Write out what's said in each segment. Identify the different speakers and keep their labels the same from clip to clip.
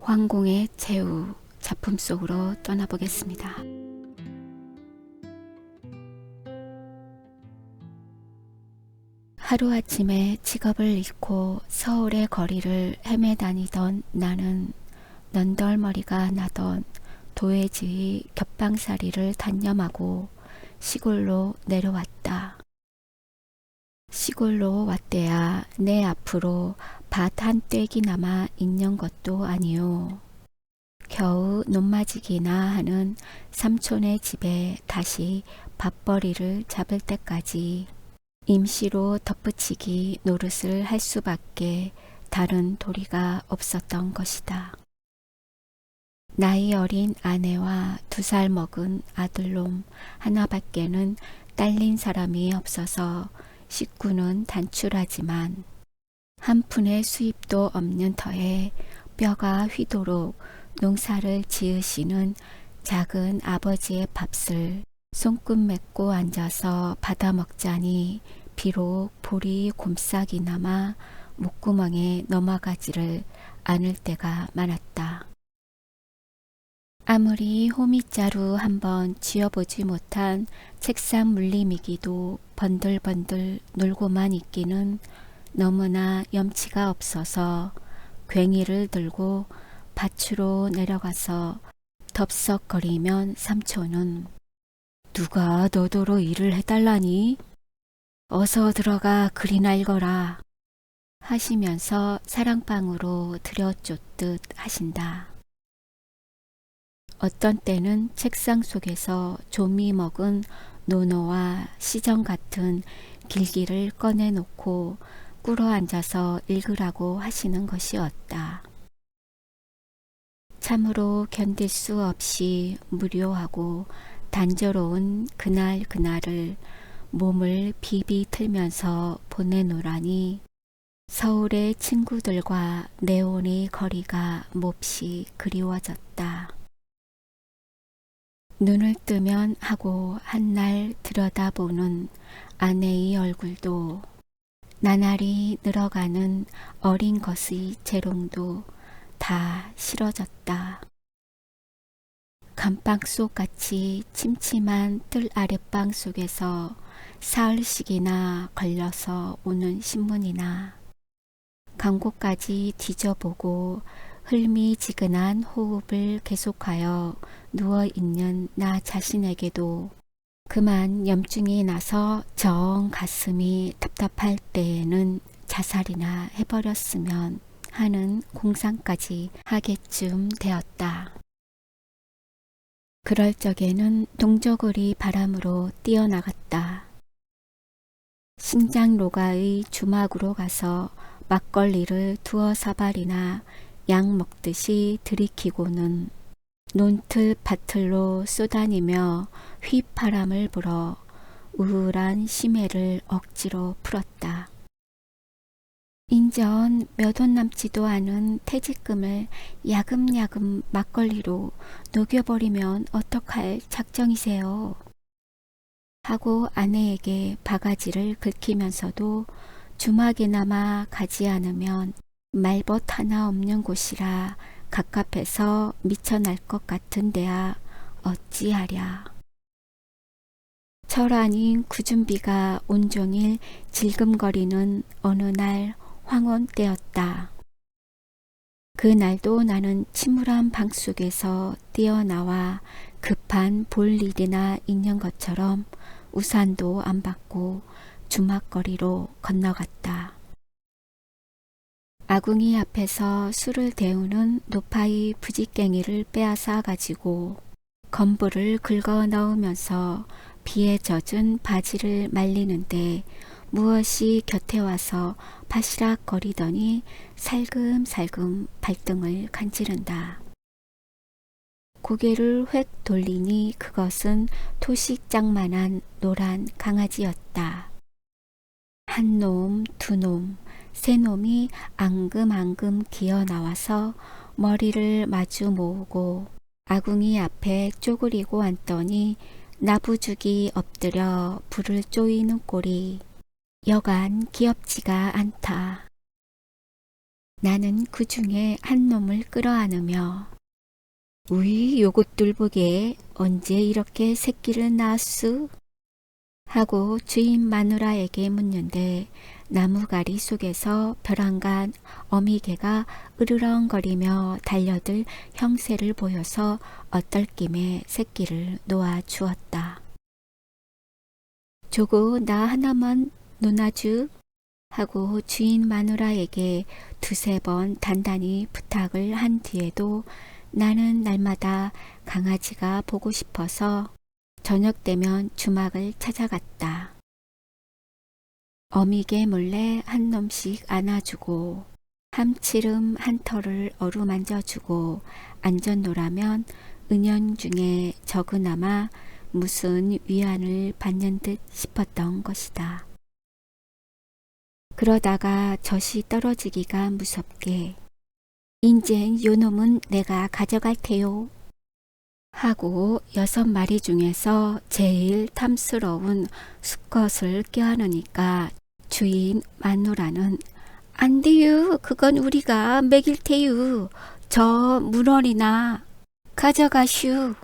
Speaker 1: 황공의 최후 작품 속으로 떠나보겠습니다. 하루아침에 직업을 잃고 서울의 거리를 헤매다니던 나는 넌덜머리가 나던 도회지의 겹방살이를 단념하고 시골로 내려왔다. 시골로 왔대야 내 앞으로 밭 한 떼기나마 있는 것도 아니오. 겨우 논마지기나 하는 삼촌의 집에 다시 밥벌이를 잡을 때까지 임시로 덧붙이기 노릇을 할 수밖에 다른 도리가 없었던 것이다. 나이 어린 아내와 2살 먹은 아들놈 하나밖에는 딸린 사람이 없어서 식구는 단출하지만 한 푼의 수입도 없는 터에 뼈가 휘도록 농사를 지으시는 작은 아버지의 밥을 손끝 맺고 앉아서 받아먹자니 비록 보리 곰싹이나마 목구멍에 넘어가지를 않을 때가 많았다. 아무리 호미자루 한번 쥐어보지 못한 책상 물림이기도 번들번들 놀고만 있기는 너무나 염치가 없어서 괭이를 들고 밭으로 내려가서 덥석거리면 삼촌은 누가 너더러 일을 해달라니? 어서 들어가 글이나 읽어라 하시면서 사랑방으로 들여쫓듯 하신다. 어떤 때는 책상 속에서 좀이 먹은 논어와 시정 같은 길기를 꺼내놓고 꿇어 앉아서 읽으라고 하시는 것이었다. 참으로 견딜 수 없이 무료하고 단조로운 그날을 몸을 비비 틀면서 보내노라니 서울의 친구들과 내온의 거리가 몹시 그리워졌다. 눈을 뜨면 하고 한날 들여다보는 아내의 얼굴도 나날이 늘어가는 어린 것의 재롱도 다 싫어졌다. 감방 속 같이 침침한 뜰 아랫방 속에서 사흘씩이나 걸려서 오는 신문이나 광고까지 뒤져보고 흘미지근한 호흡을 계속하여 누워있는 나 자신에게도 그만 염증이 나서 정 가슴이 답답할 때에는 자살이나 해버렸으면 하는 공상까지 하게쯤 되었다. 그럴 적에는 동저고리 바람으로 뛰어나갔다. 신장로가의 주막으로 가서 막걸리를 2사발이나 약 먹듯이 들이키고는 논틀 밭틀로 쏘다니며 휘파람을 불어 우울한 심해를 억지로 풀었다. 인전 몇 원 남지도 않은 퇴직금을 야금야금 막걸리로 녹여버리면 어떡할 작정이세요? 하고 아내에게 바가지를 긁히면서도 주막에나마 가지 않으면 말벗 하나 없는 곳이라 갑갑해서 미쳐날 것 같은데야 어찌하랴. 철 아닌 구준비가 온종일 질금거리는 어느 날 황혼 때였다. 그날도 나는 침울한 방 속에서 뛰어나와 급한 볼 일이나 있는 것처럼 우산도 안 받고 주막거리로 건너갔다. 아궁이 앞에서 술을 데우는 노파의 부지깽이를 빼앗아 가지고 건부를 긁어 넣으면서 비에 젖은 바지를 말리는데 무엇이 곁에 와서 바시락거리더니 살금살금 발등을 간지른다. 고개를 획 돌리니 그것은 토식장만한 노란 강아지였다. 한 놈, 2놈, 3놈이 앙금앙금 기어 나와서 머리를 마주 모으고 아궁이 앞에 쪼그리고 앉더니 나부죽이 엎드려 불을 쪼이는 꼴이 여간 귀엽지가 않다. 나는 그 중에 한 놈을 끌어안으며 우이 요것들 보게 언제 이렇게 새끼를 낳았수? 하고 주인 마누라에게 묻는데 나무가리 속에서 벼랑간 어미개가 으르렁거리며 달려들 형세를 보여서 어떨김에 새끼를 놓아 주었다. 조고 나 하나만 놓아주 하고 주인 마누라에게 두세 번 단단히 부탁을 한 뒤에도 나는 날마다 강아지가 보고 싶어서 저녁 되면 주막을 찾아갔다. 어미개 몰래 한 놈씩 안아주고 함치름 한 털을 어루만져주고 앉아노라면 은연중에 적으나마 무슨 위안을 받는 듯 싶었던 것이다. 그러다가 젖이 떨어지기가 무섭게 인젠 요놈은 내가 가져갈 테요 하고 6마리 중에서 제일 탐스러운 수컷을 껴안으니까 주인 마누라는 안 돼요. 그건 우리가 먹일 테유. 저 문어리나 가져가슈.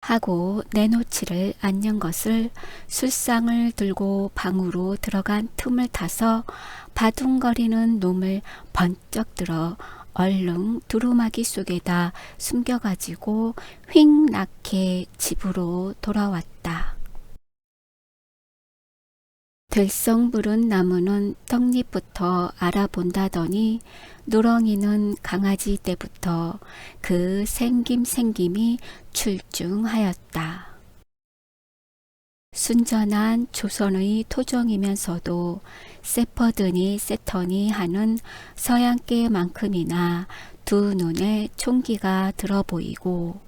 Speaker 1: 하고 내놓지를 않는 것을 술상을 들고 방으로 들어간 틈을 타서 바둥거리는 놈을 번쩍 들어 얼른 두루마기 속에다 숨겨가지고 휙 낳게 집으로 돌아왔다. 들썩부른 나무는 떡잎부터 알아본다더니 누렁이는 강아지 때부터 그 생김이 출중하였다. 순전한 조선의 토종이면서도 세퍼드니 세터니 하는 서양개만큼이나 두 눈에 총기가 들어 보이고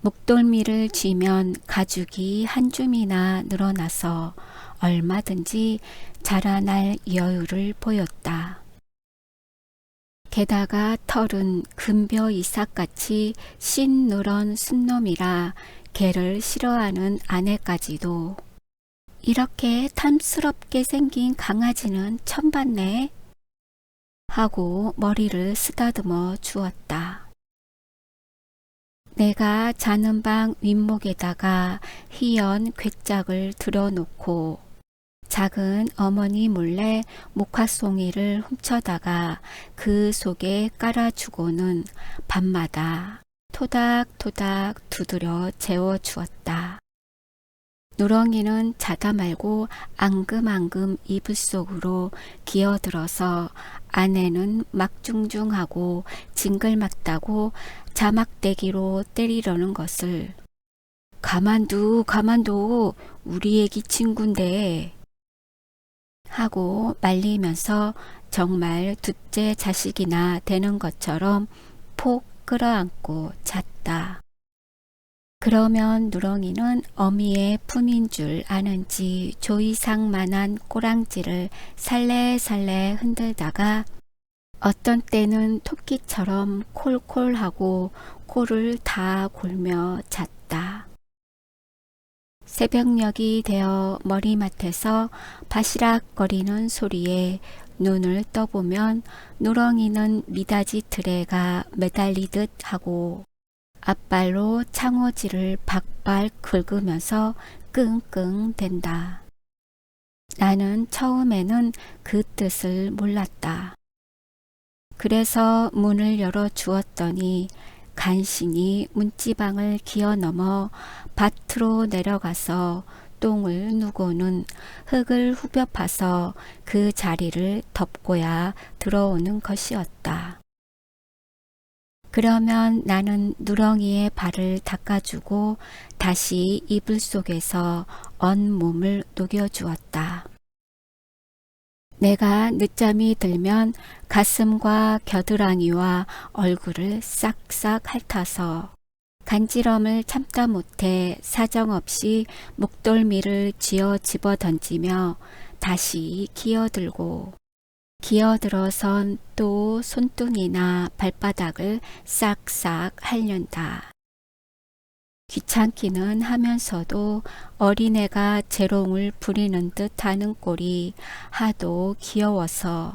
Speaker 1: 목돌미를 쥐면 가죽이 한 줌이나 늘어나서 얼마든지 자라날 여유를 보였다. 게다가 털은 금벼 이삭같이 씬누런 순놈이라 개를 싫어하는 아내까지도 이렇게 탐스럽게 생긴 강아지는 처음 봤네 하고 머리를 쓰다듬어 주었다. 내가 자는 방 윗목에다가 희연 괴짝을 들어놓고 작은 어머니 몰래 목화송이를 훔쳐다가 그 속에 깔아주고는 밤마다 토닥토닥 두드려 재워주었다. 누렁이는 자다 말고 앙금앙금 이불 속으로 기어들어서 아내는 막중중하고 징글맞다고 자막대기로 때리려는 것을 가만둬 우리 애기 친구인데 하고 말리면서 정말 둘째 자식이나 되는 것처럼 폭 끌어안고 잤다. 그러면 누렁이는 어미의 품인 줄 아는지 조이상만한 꼬랑지를 살래살래 흔들다가 어떤 때는 토끼처럼 콜콜하고 코를 다 골며 잤다. 새벽녘이 되어 머리맡에서 바시락거리는 소리에 눈을 떠보면 누렁이는 미닫이 틀에가 매달리듯 하고 앞발로 창호지를 박발 긁으면서 끙끙댄다. 나는 처음에는 그 뜻을 몰랐다. 그래서 문을 열어 주었더니 간신히 문지방을 기어 넘어 밭으로 내려가서 똥을 누고는 흙을 후벼 파서 그 자리를 덮고야 들어오는 것이었다. 그러면 나는 누렁이의 발을 닦아주고 다시 이불 속에서 온몸을 녹여주었다. 내가 늦잠이 들면 가슴과 겨드랑이와 얼굴을 싹싹 핥아서 간지럼을 참다 못해 사정없이 목덜미를 쥐어 집어 던지며 다시 기어들고 기어들어선 또 손등이나 발바닥을 싹싹 핥는다. 귀찮기는 하면서도 어린애가 재롱을 부리는 듯 하는 꼴이 하도 귀여워서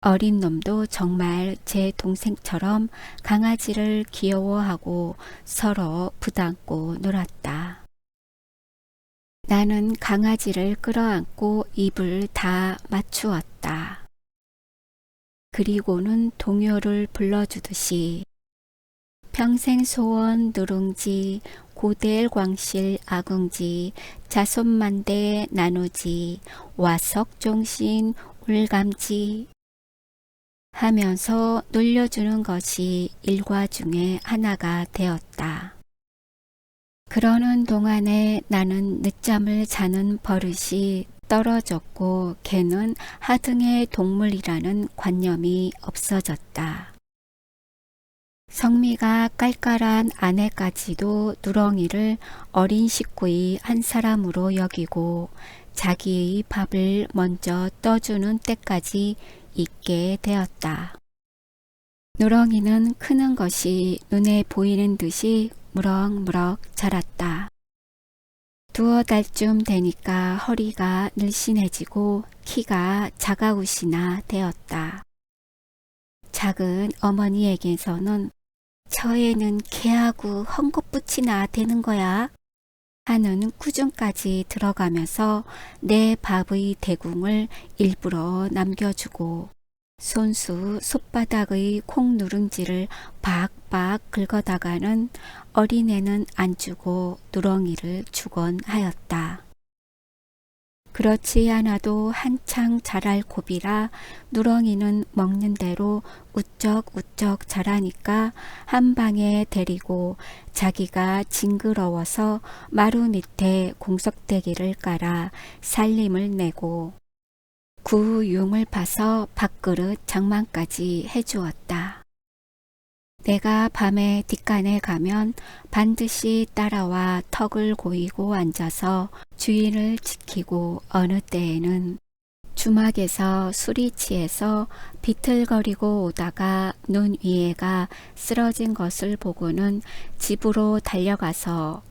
Speaker 1: 어린 놈도 정말 제 동생처럼 강아지를 귀여워하고 서로 부담고 놀았다. 나는 강아지를 끌어안고 입을 다 맞추었다. 그리고는 동요를 불러주듯이 평생 소원 누룽지 고대엘 광실 아궁지 자손만대 나누지 와석종신 울감지 하면서 놀려주는 것이 일과 중에 하나가 되었다. 그러는 동안에 나는 늦잠을 자는 버릇이 떨어졌고 개는 하등의 동물이라는 관념이 없어졌다. 성미가 깔깔한 아내까지도 누렁이를 어린 식구의 한 사람으로 여기고 자기의 밥을 먼저 떠주는 때까지 있게 되었다. 누렁이는 크는 것이 눈에 보이는 듯이 무럭무럭 자랐다. 두어 달쯤 되니까 허리가 늘씬해지고 키가 작아우시나 되었다. 작은 어머니에게서는 저 애는 개하고 헝겊붙이나 되는 거야 하는 꾸중까지 들어가면서 내 밥의 대궁을 일부러 남겨주고 손수 손바닥의 콩누룽지를 박박 긁어다가는 어린애는 안 주고 누렁이를 주곤 하였다. 그렇지 않아도 한창 자랄 고비라 누렁이는 먹는 대로 우쩍우쩍 자라니까 한 방에 데리고 자기가 징그러워서 마루 밑에 공석대기를 깔아 살림을 내고 구용을 파서 밥그릇 장만까지 해주었다. 내가 밤에 뒷간에 가면 반드시 따라와 턱을 고이고 앉아서 주인을 지키고 어느 때에는 주막에서 술이 취해서 비틀거리고 오다가 눈 위에가 쓰러진 것을 보고는 집으로 달려가서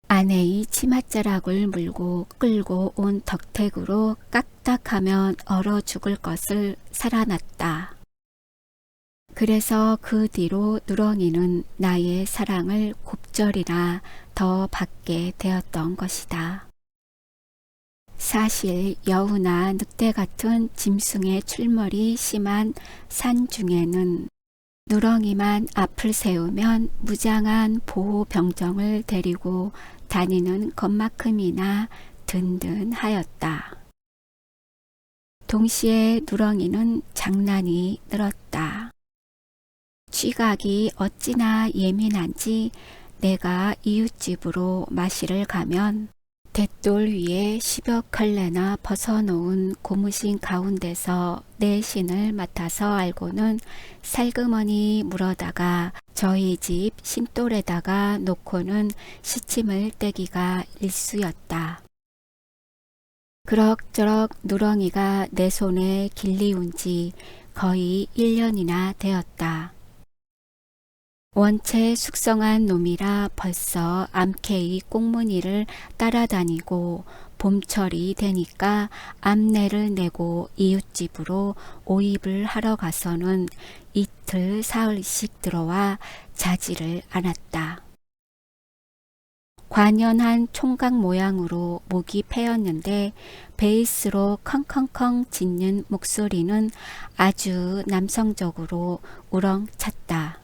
Speaker 1: 아내의 치맛자락을 물고 끌고 온 덕택으로 까딱하면 얼어 죽을 것을 살아났다. 그래서 그 뒤로 누렁이는 나의 사랑을 곱절이나 더 받게 되었던 것이다. 사실 여우나 늑대 같은 짐승의 출몰이 심한 산 중에는 누렁이만 앞을 세우면 무장한 보호병정을 데리고 다니는 것만큼이나 든든하였다. 동시에 누렁이는 장난이 늘었다. 쥐각이 어찌나 예민한지 내가 이웃집으로 마시를 가면 돛돌 위에 10여 컬레나 벗어놓은 고무신 가운데서 내 신을 맡아서 알고는 살그머니 물어다가 저희 집 신돌에다가 놓고는 시침을 떼기가 일쑤였다. 그럭저럭 누렁이가 내 손에 길리운 지 거의 1년이나 되었다. 원체 숙성한 놈이라 벌써 암캐의 꽁무니를 따라다니고 봄철이 되니까 암내를 내고 이웃집으로 오입을 하러 가서는 이틀 사흘씩 들어와 자지를 않았다. 관연한 총각 모양으로 목이 패였는데 베이스로 컹컹컹 짖는 목소리는 아주 남성적으로 우렁찼다.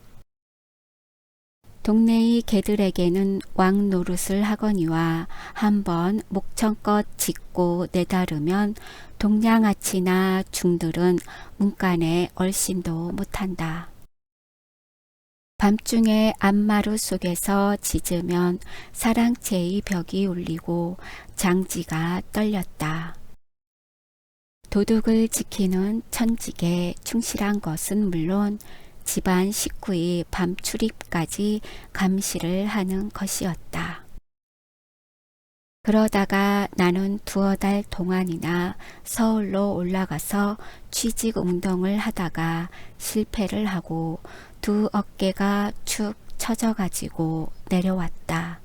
Speaker 1: 동네의 개들에게는 왕 노릇을 하거니와 한번 목청껏 짖고 내다르면 동양아치나 중들은 문간에 얼씬도 못한다. 밤중에 암마루 속에서 짖으면 사랑채의 벽이 울리고 장지가 떨렸다. 도둑을 지키는 천직에 충실한 것은 물론 집안 식구의 밤 출입까지 감시를 하는 것이었다. 그러다가 나는 두어 달 동안이나 서울로 올라가서 취직 운동을 하다가 실패를 하고 두 어깨가 축 처져가지고 내려왔다.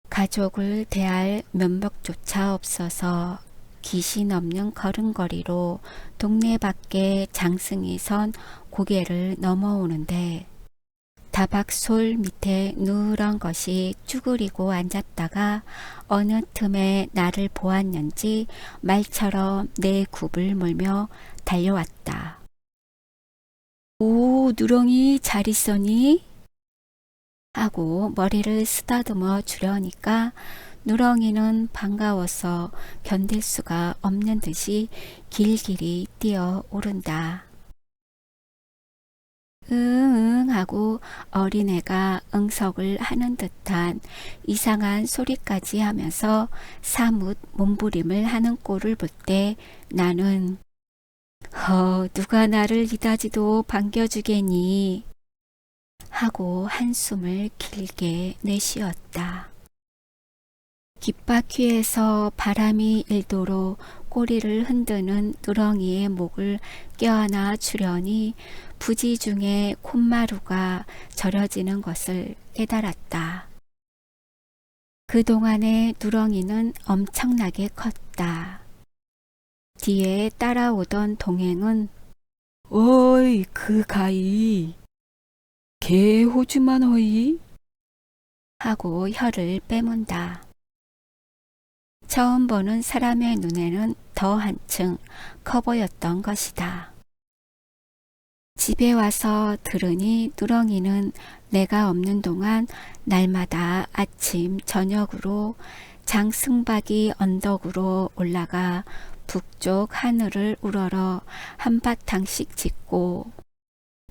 Speaker 1: 가족을 대할 면목조차 없어서 귀신 없는 걸음걸이로 동네 밖에 장승이 선 고개를 넘어오는데 다박솔 밑에 누런 것이 쭈그리고 앉았다가 어느 틈에 나를 보았는지 말처럼 내 굽을 물며 달려왔다. 오, 누렁이 잘 있어니? 하고 머리를 쓰다듬어 주려니까 누렁이는 반가워서 견딜 수가 없는 듯이 길길이 뛰어오른다. 응응 하고 어린애가 응석을 하는 듯한 이상한 소리까지 하면서 사뭇 몸부림을 하는 꼴을 볼 때 나는 누가 나를 이다지도 반겨주겠니? 하고 한숨을 길게 내쉬었다. 귓바퀴에서 바람이 일도록 꼬리를 흔드는 누렁이의 목을 껴안아 주려니 부지 중에 콧마루가 저려지는 것을 깨달았다. 그동안의 누렁이는 엄청나게 컸다. 뒤에 따라오던 동행은 어이 그 가이 개 호주만 허이? 하고 혀를 빼문다. 처음 보는 사람의 눈에는 더 한층 커 보였던 것이다. 집에 와서 들으니 누렁이는 내가 없는 동안 날마다 아침 저녁으로 장승박이 언덕으로 올라가 북쪽 하늘을 우러러 한바탕씩 짓고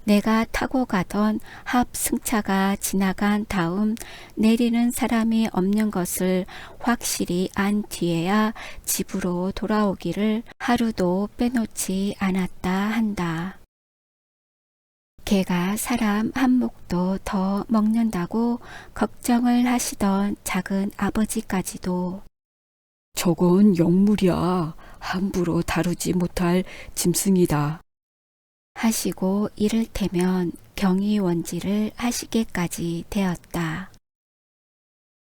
Speaker 1: 내가 타고 가던 합승차가 지나간 다음 내리는 사람이 없는 것을 확실히 안 뒤에야 집으로 돌아오기를 하루도 빼놓지 않았다 한다. 개가 사람 한 몫도 더 먹는다고 걱정을 하시던 작은 아버지까지도 저건 영물이야. 함부로 다루지 못할 짐승이다. 하시고 이를테면 경이원지를 하시게까지 되었다.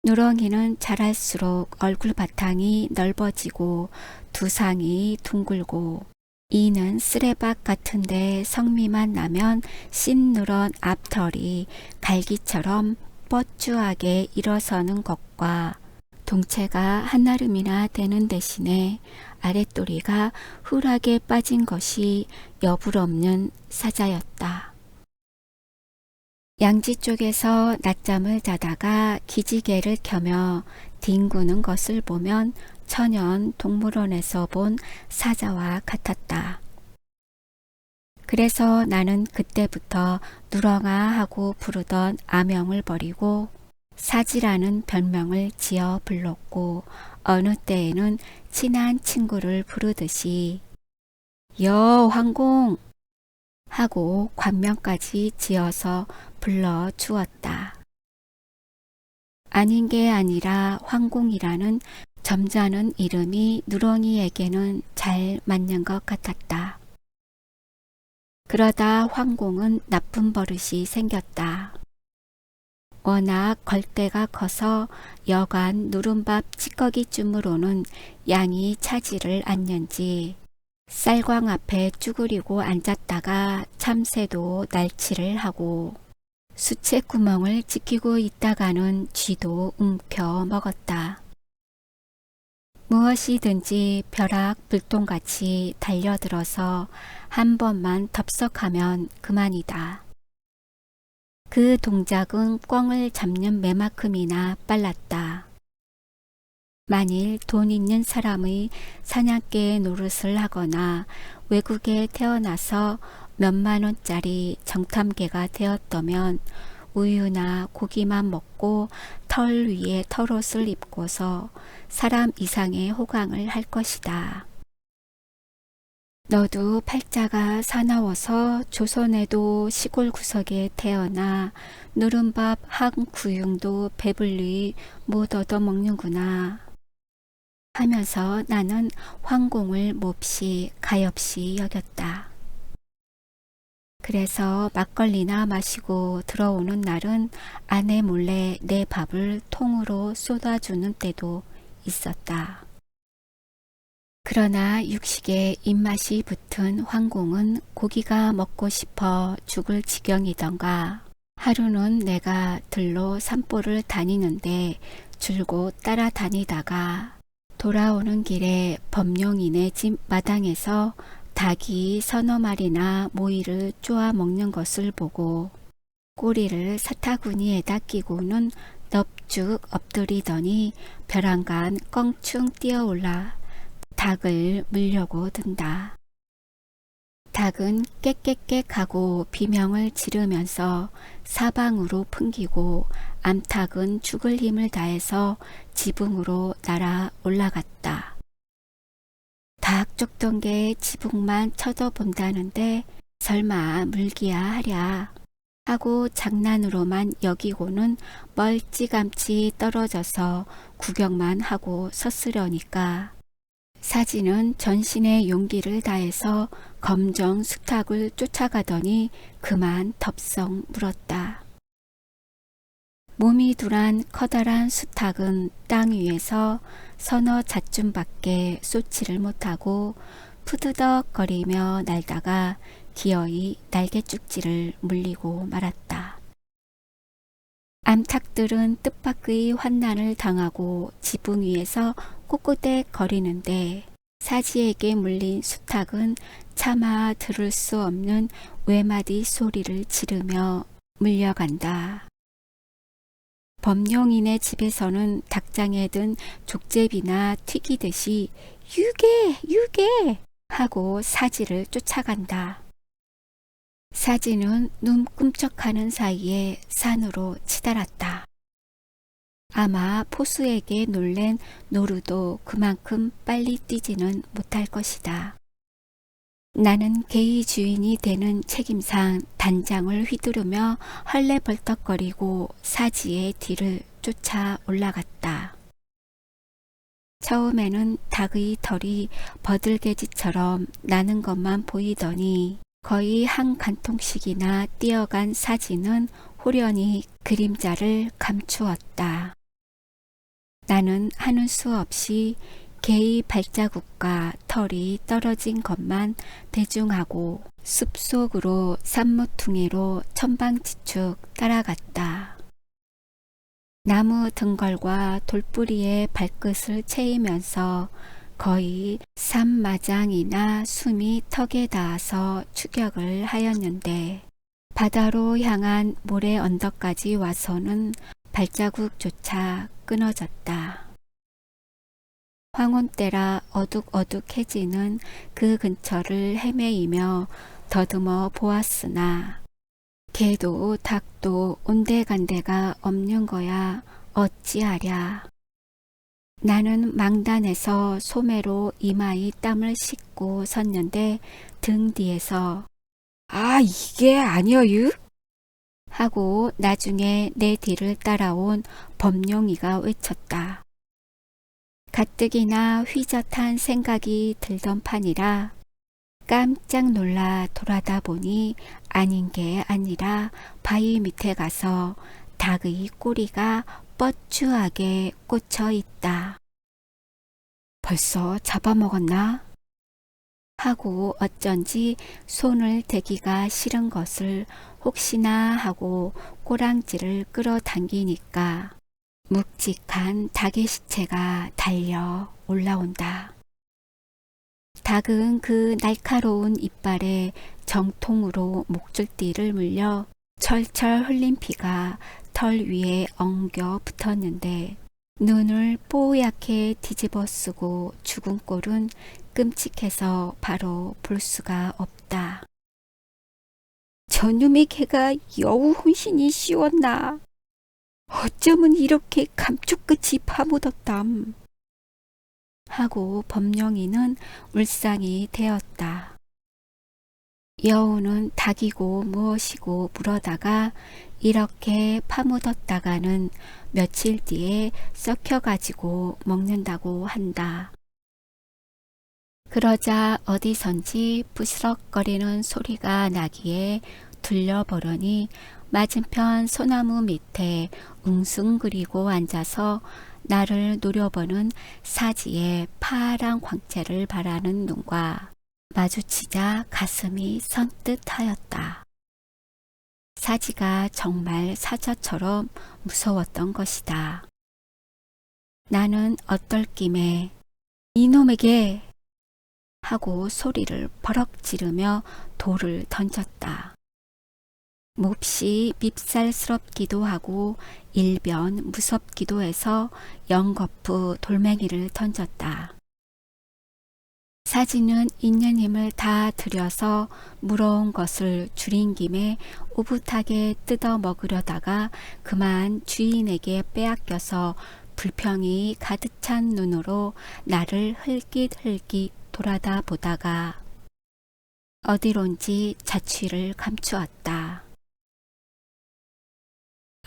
Speaker 1: 누렁이는 자랄수록 얼굴 바탕이 넓어지고 두상이 둥글고 이는 쓰레박 같은데 성미만 나면 씬누런 앞털이 갈기처럼 뻗주하게 일어서는 것과 동체가 한아름이나 되는 대신에 아랫도리가 훌하게 빠진 것이 여불없는 사자였다. 양지 쪽에서 낮잠을 자다가 기지개를 켜며 뒹구는 것을 보면 천연 동물원에서 본 사자와 같았다. 그래서 나는 그때부터 누렁아 하고 부르던 아명을 버리고 사지라는 별명을 지어 불렀고 어느 때에는 친한 친구를 부르듯이 여황공 하고 관명까지 지어서 불러 주었다. 아닌 게 아니라 황공이라는 점잖은 이름이 누렁이에게는 잘 맞는 것 같았다. 그러다 황공은 나쁜 버릇이 생겼다. 워낙 걸대가 커서 여간 누른밥 찌꺼기쯤으로는 양이 차지를 않는지 쌀광 앞에 쭈그리고 앉았다가 참새도 날치를 하고 수채구멍을 지키고 있다가는 쥐도 움켜 먹었다. 무엇이든지 벼락 불똥같이 달려들어서 한 번만 덥석하면 그만이다. 그 동작은 꿩을 잡는 매만큼이나 빨랐다. 만일 돈 있는 사람의 사냥개 노릇을 하거나 외국에 태어나서 몇만 원짜리 정탐개가 되었다면 우유나 고기만 먹고 털 위에 털옷을 입고서 사람 이상의 호강을 할 것이다. 너도 팔자가 사나워서 조선에도 시골 구석에 태어나 누른밥 한 구융도 배불리 못 얻어먹는구나 하면서 나는 황공을 몹시 가엾이 여겼다. 그래서 막걸리나 마시고 들어오는 날은 아내 몰래 내 밥을 통으로 쏟아주는 때도 있었다. 그러나 육식에 입맛이 붙은 황공은 고기가 먹고 싶어 죽을 지경이던가. 하루는 내가 들로 산보를 다니는데 줄곧 따라다니다가 돌아오는 길에 범용인의 집 마당에서 닭이 서너 마리나 모이를 쪼아 먹는 것을 보고 꼬리를 사타구니에다 끼고는 넙죽 엎드리더니 벼랑간 껑충 뛰어올라 닭을 물려고 든다. 닭은 깨깨깨하고 비명을 지르면서 사방으로 풍기고 암탉은 죽을 힘을 다해서 지붕으로 날아 올라갔다. 닭 쫓던 게 지붕만 쳐다본다는데 설마 물기야 하랴 하고 장난으로만 여기고는 멀찌감치 떨어져서 구경만 하고 섰으려니까 사지는 전신의 용기를 다해서 검정 수탉을 쫓아가더니 그만 덥석 물었다. 몸이 둔한 커다란 수탉은 땅 위에서 서너 잣쯤밖에 쏟지를 못하고 푸드덕거리며 날다가 기어이 날개죽지를 물리고 말았다. 암탉들은 뜻밖의 환난을 당하고 지붕 위에서 꼿꼿대 거리는데 사지에게 물린 수탉은 차마 들을 수 없는 외마디 소리를 지르며 물려간다. 범용인의 집에서는 닭장에 든 족제비나 튀기듯이 유개 유개 하고 사지를 쫓아간다. 사지는 눈 끔쩍하는 사이에 산으로 치달았다. 아마 포수에게 놀랜 노루도 그만큼 빨리 뛰지는 못할 것이다. 나는 개의 주인이 되는 책임상 단장을 휘두르며 헐레벌떡거리고 사지의 뒤를 쫓아 올라갔다. 처음에는 닭의 털이 버들개지처럼 나는 것만 보이더니 거의 한 간통씩이나 뛰어간 사지는 호련히 그림자를 감추었다. 나는 하는 수 없이 개의 발자국과 털이 떨어진 것만 대중하고 숲속으로 산모퉁이로 천방지축 따라갔다. 나무 등걸과 돌뿌리에 발끝을 채이면서 거의 산마장이나 숨이 턱에 닿아서 추격을 하였는데 바다로 향한 모래 언덕까지 와서는 발자국조차 끊어졌다. 황혼때라 어둑어둑해지는 그 근처를 헤매이며 더듬어 보았으나 개도 닭도 온데간데가 없는 거야 어찌하랴. 나는 망단에서 소매로 이마의 땀을 씻고 섰는데 등 뒤에서 아 이게 아니어유? 하고 나중에 내 뒤를 따라온 범용이가 외쳤다. 가뜩이나 휘젓한 생각이 들던 판이라 깜짝 놀라 돌아다 보니 아닌 게 아니라 바위 밑에 가서 닭의 꼬리가 뻗추하게 꽂혀 있다. 벌써 잡아먹었나? 하고 어쩐지 손을 대기가 싫은 것을 혹시나 하고 꼬랑지를 끌어당기니까 묵직한 닭의 시체가 달려 올라온다. 닭은 그 날카로운 이빨에 정통으로 목줄띠를 물려 철철 흘린 피가 털 위에 엉겨 붙었는데 눈을 뽀얗게 뒤집어 쓰고 죽은 꼴은 끔찍해서 바로 볼 수가 없다. 저놈의 개가 여우 혼신이 씌웠나? 어쩌면 이렇게 감쪽같이 파묻었담. 하고 범용이는 울상이 되었다. 여우는 닭이고 무엇이고 물어다가 이렇게 파묻었다가는 며칠 뒤에 썩혀가지고 먹는다고 한다. 그러자 어디선지 부스럭거리는 소리가 나기에 둘러보려니 맞은편 소나무 밑에 웅숭그리고 앉아서 나를 노려보는 사지의 파란 광채를 바라는 눈과 마주치자 가슴이 선뜻하였다. 사지가 정말 사자처럼 무서웠던 것이다. 나는 어떨김에 이놈에게 하고 소리를 버럭 지르며 돌을 던졌다. 몹시 밉살스럽기도 하고 일변 무섭기도 해서 연거푸 돌멩이를 던졌다. 사지는 있는 힘을 다 들여서 물어온 것을 줄인 김에 오붓하게 뜯어 먹으려다가 그만 주인에게 빼앗겨서 불평이 가득 찬 눈으로 나를 흘깃흘깃 돌아다 보다가 어디론지 자취를 감추었다.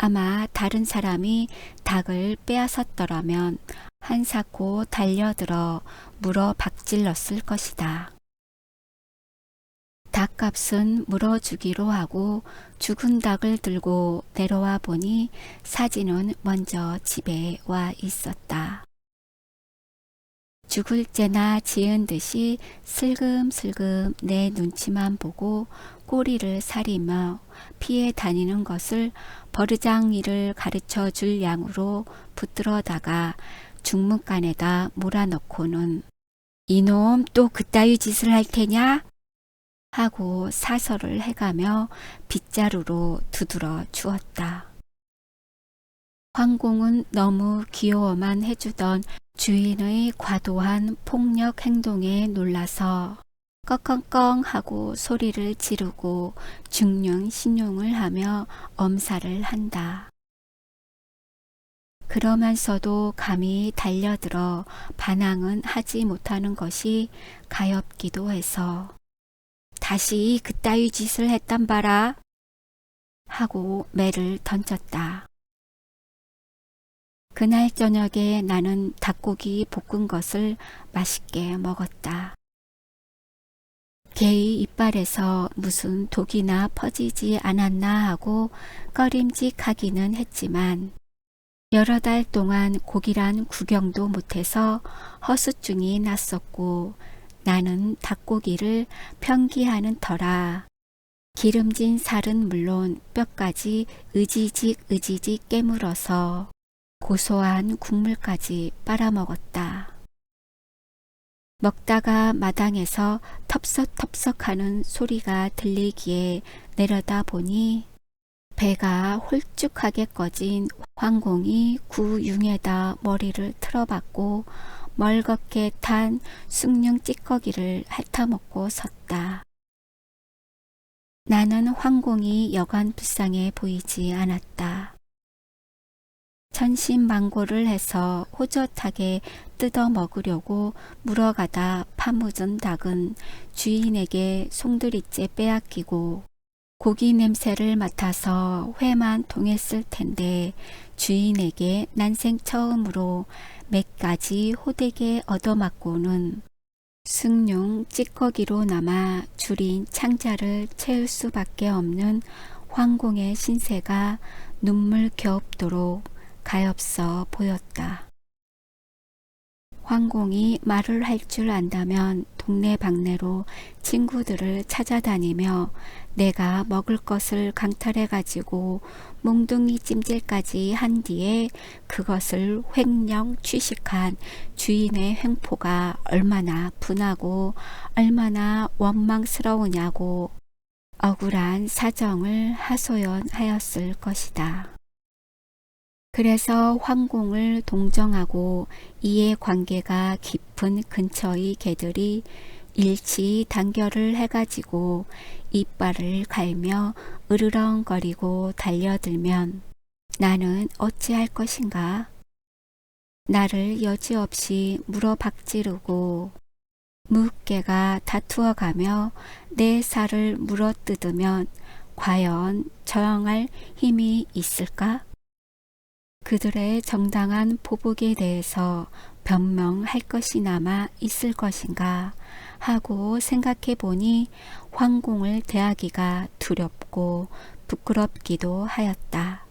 Speaker 1: 아마 다른 사람이 닭을 빼앗았더라면 한사코 달려들어 물어 박질렀을 것이다. 닭값은 물어주기로 하고 죽은 닭을 들고 내려와 보니 사지는 먼저 집에 와 있었다. 죽을 죄나 지은 듯이 슬금슬금 내 눈치만 보고 꼬리를 사리며 피해 다니는 것을 버르장이를 가르쳐 줄 양으로 붙들어다가 중문간에다 몰아넣고는 이놈 또 그따위 짓을 할 테냐? 하고 사설을 해가며 빗자루로 두드러 주었다. 황공은 너무 귀여워만 해주던 주인의 과도한 폭력 행동에 놀라서 꺼컹꺼 하고 소리를 지르고 중흉신용을 하며 엄살을 한다. 그러면서도 감히 달려들어 반항은 하지 못하는 것이 가엾기도 해서 다시 그따위 짓을 했단 바라 하고 매를 던졌다. 그날 저녁에 나는 닭고기 볶은 것을 맛있게 먹었다. 개의 이빨에서 무슨 독이나 퍼지지 않았나 하고 꺼림직하기는 했지만 여러 달 동안 고기란 구경도 못해서 허수증이 났었고 나는 닭고기를 편기하는 터라 기름진 살은 물론 뼈까지 으지직 깨물어서 고소한 국물까지 빨아먹었다. 먹다가 마당에서 텁석텁석하는 소리가 들리기에 내려다 보니 배가 홀쭉하게 꺼진 황공이 구융에다 머리를 틀어박고 멀겋게 탄 숭늉 찌꺼기를 핥아먹고 섰다. 나는 황공이 여간 불쌍해 보이지 않았다. 천신만고를 해서 호젓하게 뜯어 먹으려고 물어가다 파묻은 닭은 주인에게 송두리째 빼앗기고 고기 냄새를 맡아서 회만 통했을 텐데 주인에게 난생 처음으로 몇 가지 호되게 얻어맞고는 숭늉 찌꺼기로 남아 줄인 창자를 채울 수밖에 없는 황공의 신세가 눈물 겨웁도록 가엾어 보였다. 황공이 말을 할 줄 안다면 동네방네로 친구들을 찾아다니며 내가 먹을 것을 강탈해 가지고 몽둥이 찜질까지 한 뒤에 그것을 횡령 취식한 주인의 횡포가 얼마나 분하고 얼마나 원망스러우냐고 억울한 사정을 하소연하였을 것이다. 그래서 황공을 동정하고 이해 관계가 깊은 근처의 개들이 일치 단결을 해가지고 이빨을 갈며 으르렁거리고 달려들면 나는 어찌할 것인가? 나를 여지없이 물어박지르고 무개가 다투어가며 내 살을 물어뜯으면 과연 저항할 힘이 있을까? 그들의 정당한 보복에 대해서 변명할 것이 남아 있을 것인가 하고 생각해 보니 황공을 대하기가 두렵고 부끄럽기도 하였다.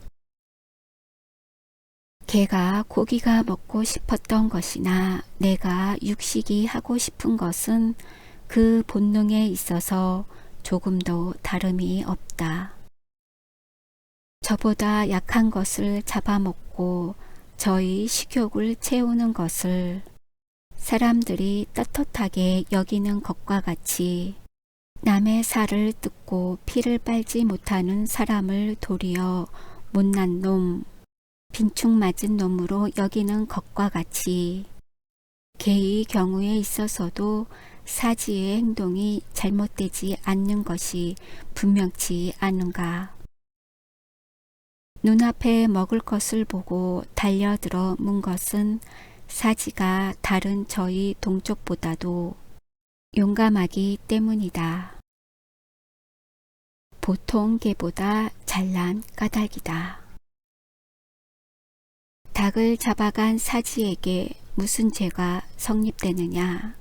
Speaker 1: 개가 고기가 먹고 싶었던 것이나 내가 육식이 하고 싶은 것은 그 본능에 있어서 조금도 다름이 없다. 저보다 약한 것을 잡아먹고 저희 식욕을 채우는 것을 사람들이 떳떳하게 여기는 것과 같이 남의 살을 뜯고 피를 빨지 못하는 사람을 도리어 못난 놈, 빈축 맞은 놈으로 여기는 것과 같이 개의 경우에 있어서도 사지의 행동이 잘못되지 않는 것이 분명치 않은가. 눈앞에 먹을 것을 보고 달려들어 문 것은 사지가 다른 저희 동족보다도 용감하기 때문이다. 보통 개보다 잘난 까닭이다. 닭을 잡아간 사지에게 무슨 죄가 성립되느냐?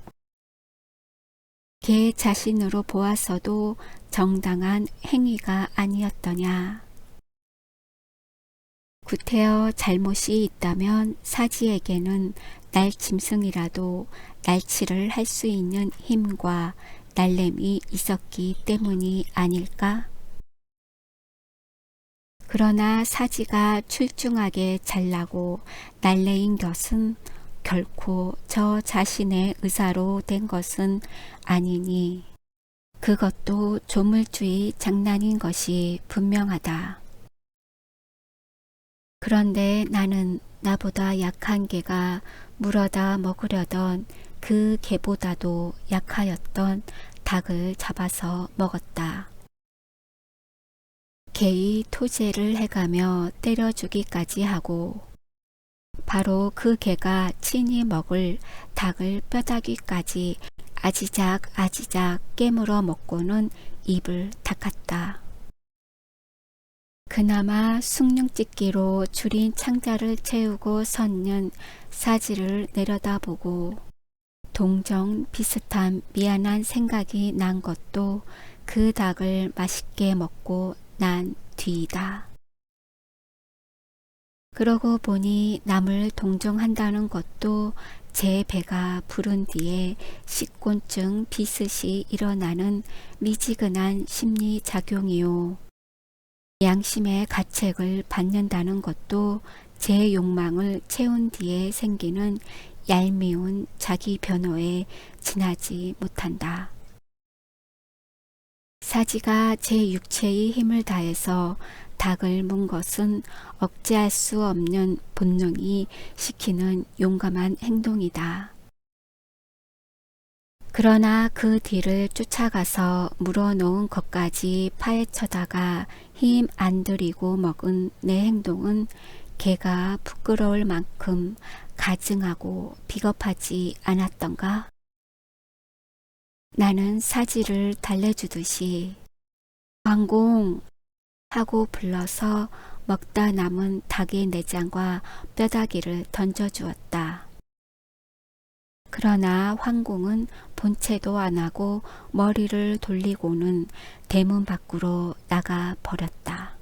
Speaker 1: 개 자신으로 보아서도 정당한 행위가 아니었더냐? 구태여 잘못이 있다면 사지에게는 날짐승이라도 날치를 할 수 있는 힘과 날램이 있었기 때문이 아닐까? 그러나 사지가 출중하게 잘나고 날래인 것은 결코 저 자신의 의사로 된 것은 아니니 그것도 조물주의 장난인 것이 분명하다. 그런데 나는 나보다 약한 개가 물어다 먹으려던 그 개보다도 약하였던 닭을 잡아서 먹었다. 개의 토제를 해가며 때려주기까지 하고 바로 그 개가 친히 먹을 닭을 뼈다귀까지 아지작 깨물어 먹고는 입을 닦았다. 그나마 숭늉찢기로 줄인 창자를 채우고 섰는 사지를 내려다보고 동정 비슷한 미안한 생각이 난 것도 그 닭을 맛있게 먹고 난 뒤이다. 그러고 보니 남을 동정한다는 것도 제 배가 부른 뒤에 식곤증 비슷이 일어나는 미지근한 심리작용이요. 양심의 가책을 받는다는 것도 제 욕망을 채운 뒤에 생기는 얄미운 자기 변호에 지나지 못한다. 사지가 제 육체의 힘을 다해서 닭을 문 것은 억제할 수 없는 본능이 시키는 용감한 행동이다. 그러나 그 뒤를 쫓아가서 물어놓은 것까지 파헤쳐다가 힘 안 들이고 먹은 내 행동은 개가 부끄러울 만큼 가증하고 비겁하지 않았던가? 나는 사지를 달래주듯이 황공 하고 불러서 먹다 남은 닭의 내장과 뼈다귀를 던져주었다. 그러나 황공은 본체도 안 하고 머리를 돌리고는 대문 밖으로 나가 버렸다.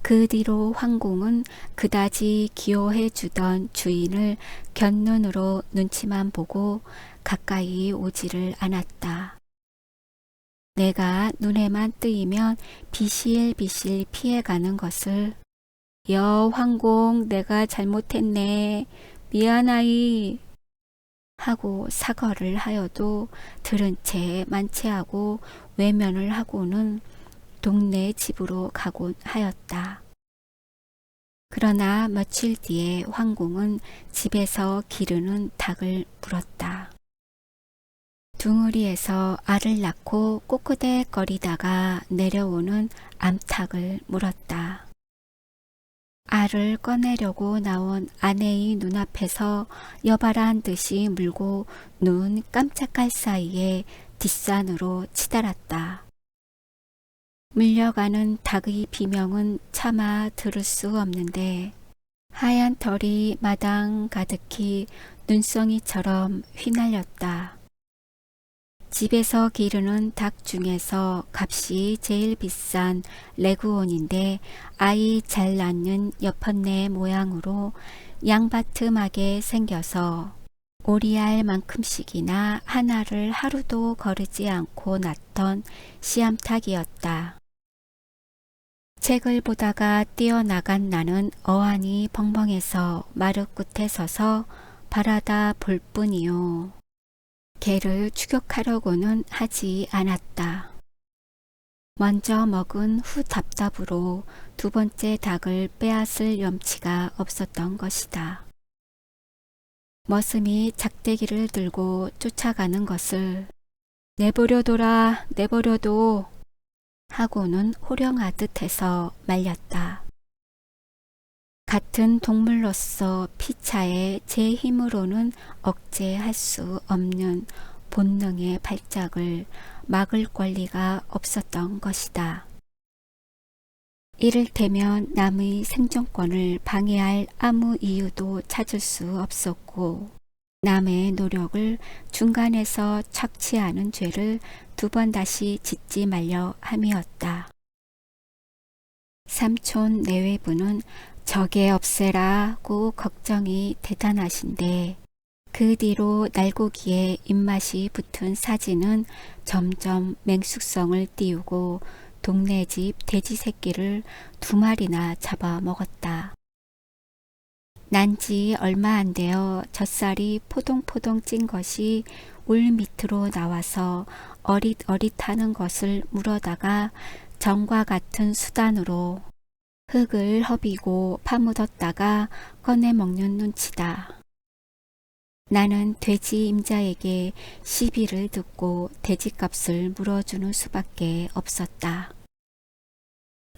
Speaker 1: 그 뒤로 황공은 그다지 기호해 주던 주인을 곁눈으로 눈치만 보고 가까이 오지를 않았다. 내가 눈에만 뜨이면 비실비실 피해가는 것을 여 황공 내가 잘못했네 미안하이 하고 사과를 하여도 들은 채 만취하고 외면을 하고는 동네 집으로 가곤 하였다. 그러나 며칠 뒤에 황공은 집에서 기르는 닭을 물었다. 둥우리에서 알을 낳고 꼬끄댁거리다가 내려오는 암탉을 물었다. 알을 꺼내려고 나온 아내의 눈앞에서 여바란 듯이 물고 눈 깜짝할 사이에 뒷산으로 치달았다. 물려가는 닭의 비명은 차마 들을 수 없는데 하얀 털이 마당 가득히 눈송이처럼 휘날렸다. 집에서 기르는 닭 중에서 값이 제일 비싼 레그온인데 아이 잘 낳는 여펀네 모양으로 양바트하게 생겨서 오리알만큼씩이나 하나를 하루도 거르지 않고 낳던 씨암탉이었다. 책을 보다가 뛰어나간 나는 어안이 벙벙해서 마루 끝에 서서 바라다 볼 뿐이요. 개를 추격하려고는 하지 않았다. 먼저 먹은 후 답답으로 두 번째 닭을 빼앗을 염치가 없었던 것이다. 머슴이 작대기를 들고 쫓아가는 것을 내버려둬라, 내버려둬 하고는 호령하듯 해서 말렸다. 같은 동물로서 피차에 제 힘으로는 억제할 수 없는 본능의 발작을 막을 권리가 없었던 것이다. 이를테면 남의 생존권을 방해할 아무 이유도 찾을 수 없었고 남의 노력을 중간에서 착취하는 죄를 두 번 다시 짓지 말려 함이었다. 삼촌 내외부는 저게 없애라고 걱정이 대단하신데 그 뒤로 날고기에 입맛이 붙은 사지는 점점 맹숙성을 띄우고 동네 집 돼지 새끼를 2마리나 잡아먹었다. 난 지 얼마 안 되어 젖살이 포동포동 찐 것이 울 밑으로 나와서 어릿어릿하는 것을 물어다가 정과 같은 수단으로 흙을 허비고 파묻었다가 꺼내 먹는 눈치다. 나는 돼지 임자에게 시비를 듣고 돼지값을 물어주는 수밖에 없었다.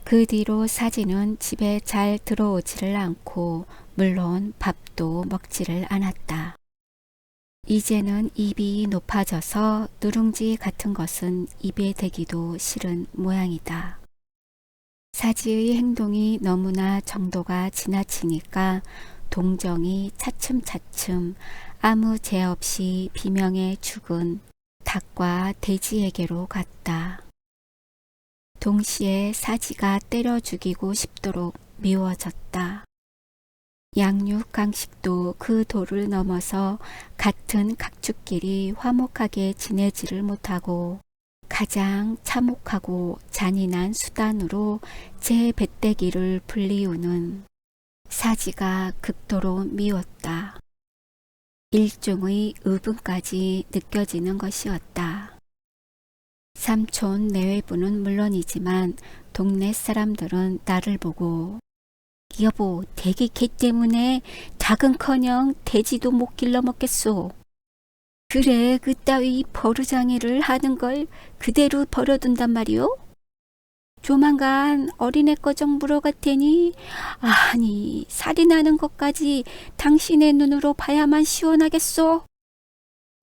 Speaker 1: 그 뒤로 사지는 집에 잘 들어오지를 않고 물론 밥도 먹지를 않았다. 이제는 입이 높아져서 누룽지 같은 것은 입에 대기도 싫은 모양이다. 사지의 행동이 너무나 정도가 지나치니까 동정이 차츰차츰 아무 죄 없이 비명에 죽은 닭과 돼지에게로 갔다. 동시에 사지가 때려 죽이고 싶도록 미워졌다. 양육 강식도 그 도를 넘어서 같은 각축끼리 화목하게 지내지를 못하고 가장 참혹하고 잔인한 수단으로 제 배때기를 불리우는 사지가 극도로 미웠다. 일종의 의분까지 느껴지는 것이었다. 삼촌 내외부는 물론이지만 동네 사람들은 나를 보고 여보, 대기 개 때문에 닭은커녕 돼지도 못 길러 먹겠소. 그래, 그따위 버르장이를 하는 걸 그대로 버려둔단 말이오? 조만간 어린애 거정 물어갈 테니 아니 살인하는 것까지 당신의 눈으로 봐야만 시원하겠소?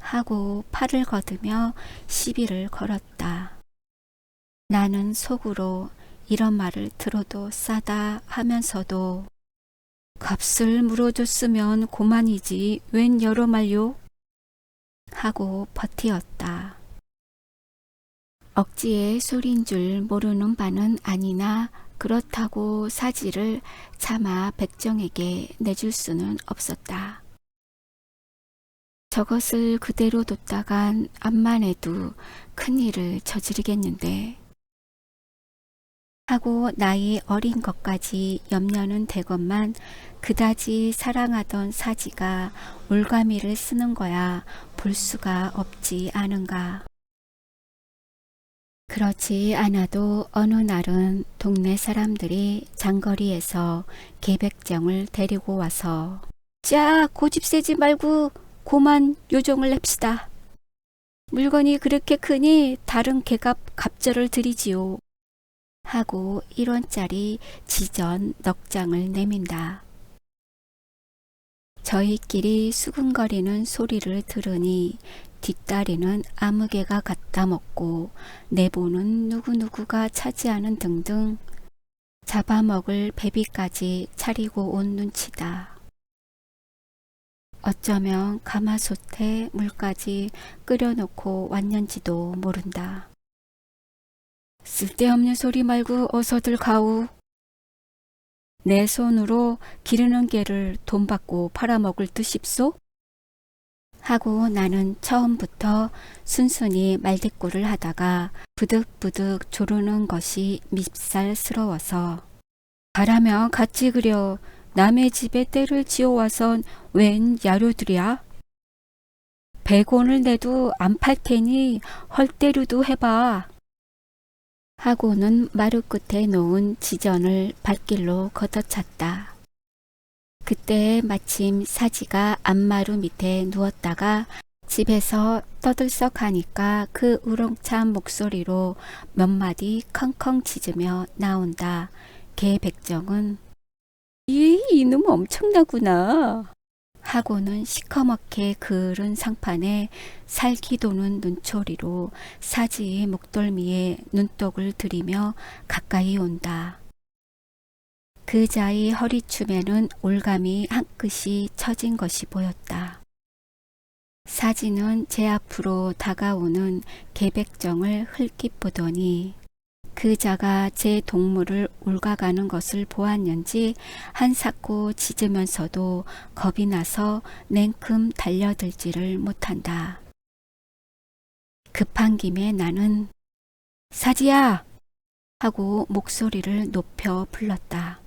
Speaker 1: 하고 팔을 걷으며 시비를 걸었다. 나는 속으로 이런 말을 들어도 싸다 하면서도 값을 물어줬으면 고만이지 웬 여러 말요? 하고 버티었다. 억지의 소리인 줄 모르는 바는 아니나 그렇다고 사지를 차마 백정에게 내줄 수는 없었다. 저것을 그대로 뒀다간 암만 해도 큰일을 저지르겠는데 하고 나이 어린 것까지 염려는 되건만 그다지 사랑하던 사지가 올가미를 쓰는 거야 볼 수가 없지 않은가. 그렇지 않아도 어느 날은 동네 사람들이 장거리에서 개백정을 데리고 와서 자, 고집 세지 말고 고만 요정을 냅시다. 물건이 그렇게 크니 다른 개값 갑절을 드리지요. 하고 1원짜리 지전 넉 장을 내민다. 저희끼리 수근거리는 소리를 들으니 뒷다리는 아무 개가 갖다 먹고 내보는 누구누구가 차지하는 등등 잡아먹을 배비까지 차리고 온 눈치다. 어쩌면 가마솥에 물까지 끓여놓고 왔는지도 모른다. 쓸데없는 소리 말고 어서들 가오. 내 손으로 기르는 개를 돈 받고 팔아먹을 듯입소? 하고 나는 처음부터 순순히 말대꾸를 하다가 부득부득 조르는 것이 밉살스러워서 가라면 같이 그려. 남의 집에 때를 지어와선 웬 야료들이야? 100원을 내도 안 팔 테니 헐대로도 해봐. 하고는 마루 끝에 놓은 지전을 발길로 걷어찼다. 그때 마침 사지가 앞마루 밑에 누웠다가 집에서 떠들썩하니까 그 우렁찬 목소리로 몇 마디 컹컹 짖으며 나온다. 개 백정은 이놈 엄청나구나 하고는 시커멓게 그을은 상판에 살기 도는 눈초리로 사지의 목덜미에 눈독을 들이며 가까이 온다. 그자의 허리춤에는 올감이 한 끗이 처진 것이 보였다. 사지는 제 앞으로 다가오는 개백정을 흘낏 보더니 그자가 제 동물을 옮가가는 것을 보았는지 한사코 짖으면서도 겁이 나서 냉큼 달려들지를 못한다. 급한 김에 나는 사지야! 하고 목소리를 높여 불렀다.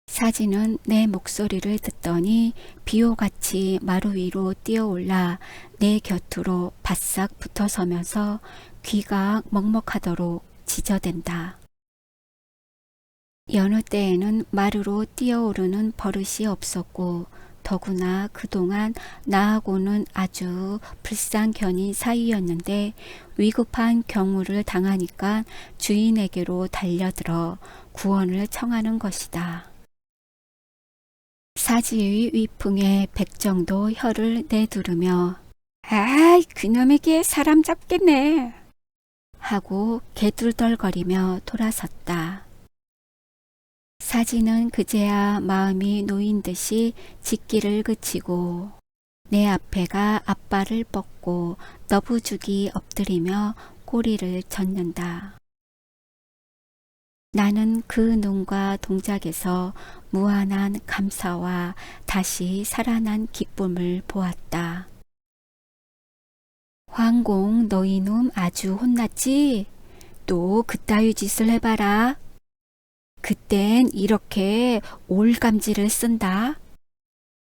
Speaker 1: 사지는 내 목소리를 듣더니 비호같이 마루 위로 뛰어올라 내 곁으로 바싹 붙어서면서 귀가 먹먹하도록 짖어댄다. 여느 때에는 마루로 뛰어오르는 버릇이 없었고 더구나 그동안 나하고는 아주 불쌍견인 사이였는데 위급한 경우를 당하니까 주인에게로 달려들어 구원을 청하는 것이다. 사지의 위풍에 백정도 혀를 내두르며 아이 그놈에게 사람 잡겠네 하고 개둘덜거리며 돌아섰다. 사지는 그제야 마음이 놓인 듯이 짖기를 그치고 내 앞에가 앞발을 뻗고 너부죽이 엎드리며 꼬리를 젓는다. 나는 그 눈과 동작에서 무한한 감사와 다시 살아난 기쁨을 보았다. 황공 너 이놈 아주 혼났지? 또 그따위 짓을 해봐라. 그땐 이렇게 올감지를 쓴다.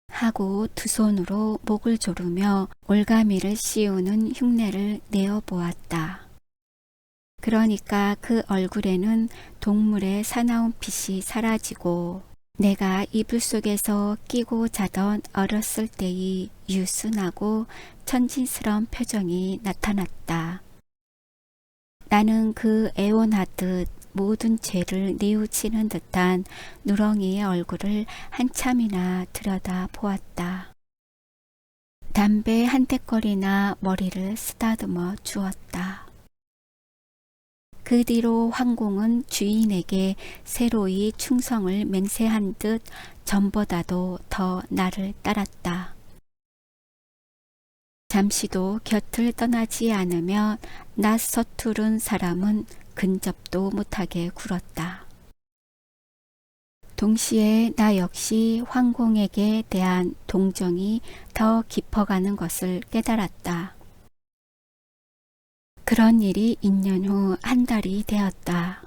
Speaker 1: 하고 두 손으로 목을 조르며 올가미를 씌우는 흉내를 내어보았다. 그러니까 그 얼굴에는 동물의 사나운 빛이 사라지고 내가 이불 속에서 끼고 자던 어렸을 때의 유순하고 천진스러운 표정이 나타났다. 나는 그 애원하듯 모든 죄를 뉘우치는 듯한 누렁이의 얼굴을 한참이나 들여다 보았다. 담배 한 대거리나 머리를 쓰다듬어 주었다. 그 뒤로 황공은 주인에게 새로이 충성을 맹세한 듯 전보다도 더 나를 따랐다. 잠시도 곁을 떠나지 않으며 낯 서투른 사람은 근접도 못하게 굴었다. 동시에 나 역시 황공에게 대한 동정이 더 깊어가는 것을 깨달았다. 그런 일이 있는 후 한 달이 되었다.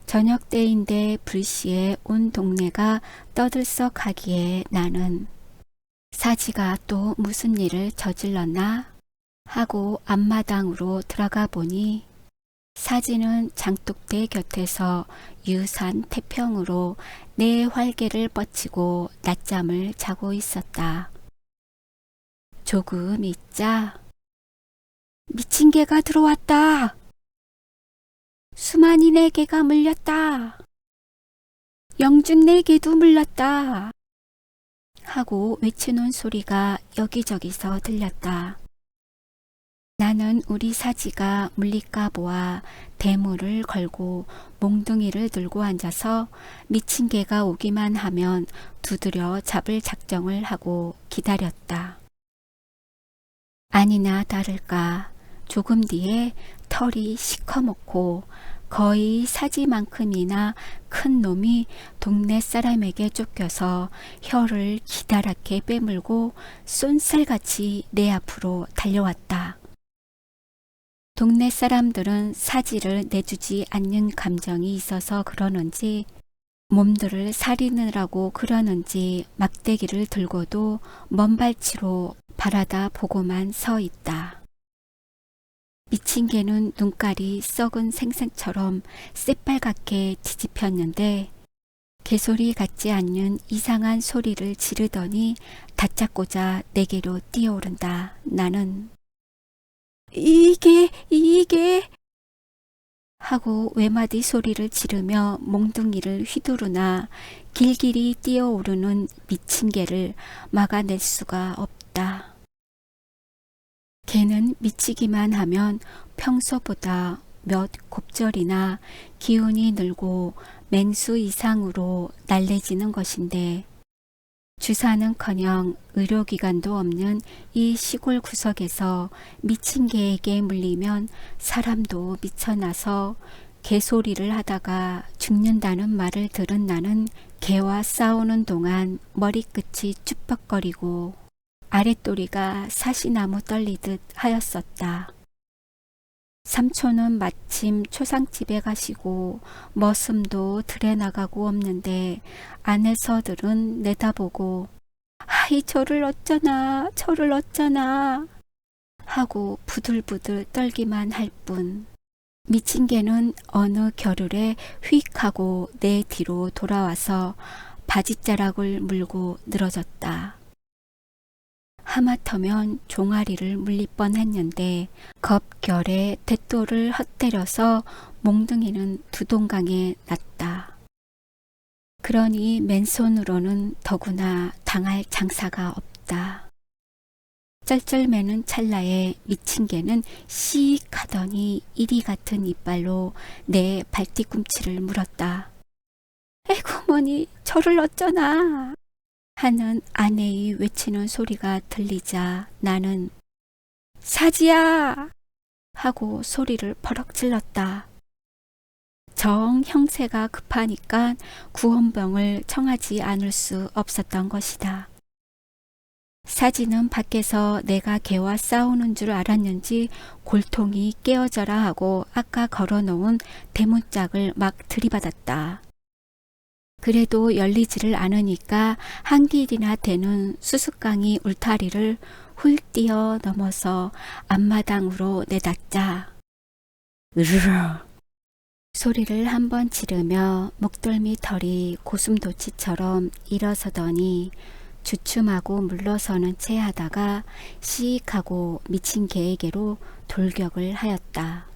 Speaker 1: 저녁 때인데 불시에 온 동네가 떠들썩하기에 나는 사지가 또 무슨 일을 저질렀나 하고 앞마당으로 들어가 보니 사지는 장독대 곁에서 유산 태평으로 내 활개를 뻗치고 낮잠을 자고 있었다. 조금 있자 미친 개가 들어왔다. 수만이 내 개가 물렸다. 영준 내 개도 물렸다. 하고 외치는 소리가 여기저기서 들렸다. 나는 우리 사지가 물릴까 보아 대문을 걸고 몽둥이를 들고 앉아서 미친 개가 오기만 하면 두드려 잡을 작정을 하고 기다렸다. 아니나 다를까 조금 뒤에 털이 시커멓고 거의 사지만큼이나 큰 놈이 동네 사람에게 쫓겨서 혀를 기다랗게 빼물고 쏜살같이 내 앞으로 달려왔다. 동네 사람들은 사지를 내주지 않는 감정이 있어서 그러는지 몸들을 사리느라고 그러는지 막대기를 들고도 먼발치로 바라다 보고만 서 있다. 미친 개는 눈깔이 썩은 생선처럼 새빨갛게 뒤집혔는데 개소리 같지 않는 이상한 소리를 지르더니 다짜고짜 내게로 뛰어오른다. 나는 이게 하고 외마디 소리를 지르며 몽둥이를 휘두르나 길길이 뛰어오르는 미친 개를 막아낼 수가 없다. 개는 미치기만 하면 평소보다 몇 곱절이나 기운이 늘고 맹수 이상으로 날래지는 것인데 주사는커녕 의료기관도 없는 이 시골 구석에서 미친 개에게 물리면 사람도 미쳐나서 개소리를 하다가 죽는다는 말을 들은 나는 개와 싸우는 동안 머리끝이 쭈뼛거리고 아랫도리가 사시나무 떨리듯 하였었다. 삼촌은 마침 초상집에 가시고 머슴도 들에 나가고 없는데 아내서들은 내다보고 아이 저를 어쩌나 하고 부들부들 떨기만 할 뿐 미친 개는 어느 겨를에 휙 하고 내 뒤로 돌아와서 바지자락을 물고 늘어졌다. 하마터면 종아리를 물릴 뻔했는데 겁결에 대또를 헛때려서 몽둥이는 두 동강에 났다. 그러니 맨손으로는 더구나 당할 장사가 없다. 쩔쩔매는 찰나에 미친 개는 씩 하더니 이리 같은 이빨로 내 발뒤꿈치를 물었다. 에구 머니 저를 어쩌나 하는 아내의 외치는 소리가 들리자 나는 사지야 하고 소리를 버럭 질렀다. 정 형세가 급하니까 구원병을 청하지 않을 수 없었던 것이다. 사지는 밖에서 내가 개와 싸우는 줄 알았는지 골통이 깨어져라 하고 아까 걸어놓은 대문짝을 막 들이받았다. 그래도 열리지를 않으니까 한 길이나 되는 수수깡이 울타리를 훌 뛰어 넘어서 앞마당으로 내닫자. 으르르 소리를 한번 지르며 목덜미 털이 고슴도치처럼 일어서더니 주춤하고 물러서는 채 하다가 씩 하고 미친 개에게로 돌격을 하였다.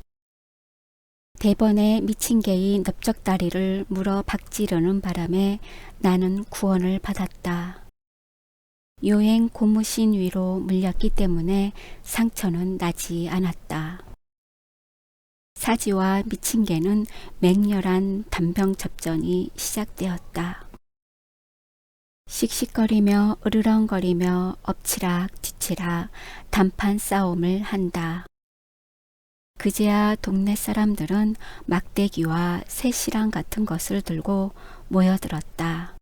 Speaker 1: 대번에 미친 개의 넓적다리를 물어 박지르는 바람에 나는 구원을 받았다. 요행 고무신 위로 물렸기 때문에 상처는 나지 않았다. 사지와 미친 개는 맹렬한 단병 접전이 시작되었다. 씩씩거리며 으르렁거리며 엎치락 뒤치락 단판 싸움을 한다. 그제야 동네 사람들은 막대기와 새시랑 같은 것을 들고 모여들었다.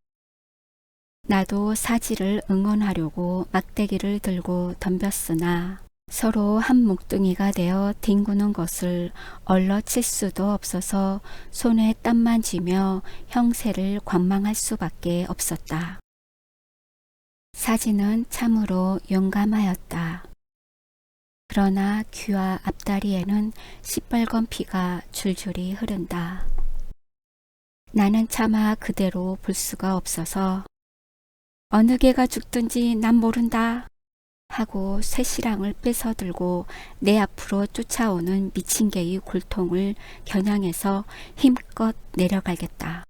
Speaker 1: 나도 사지를 응원하려고 막대기를 들고 덤볐으나 서로 한 뭉뚱이가 되어 뒹구는 것을 얼러칠 수도 없어서 손에 땀만 쥐며 형세를 관망할 수밖에 없었다. 사지는 참으로 용감하였다. 그러나 귀와 앞다리에는 시뻘건 피가 줄줄이 흐른다. 나는 차마 그대로 볼 수가 없어서 어느 개가 죽든지 난 모른다 하고 쇠시랑을 뺏어 들고 내 앞으로 쫓아오는 미친 개의 골통을 겨냥해서 힘껏 내려가겠다.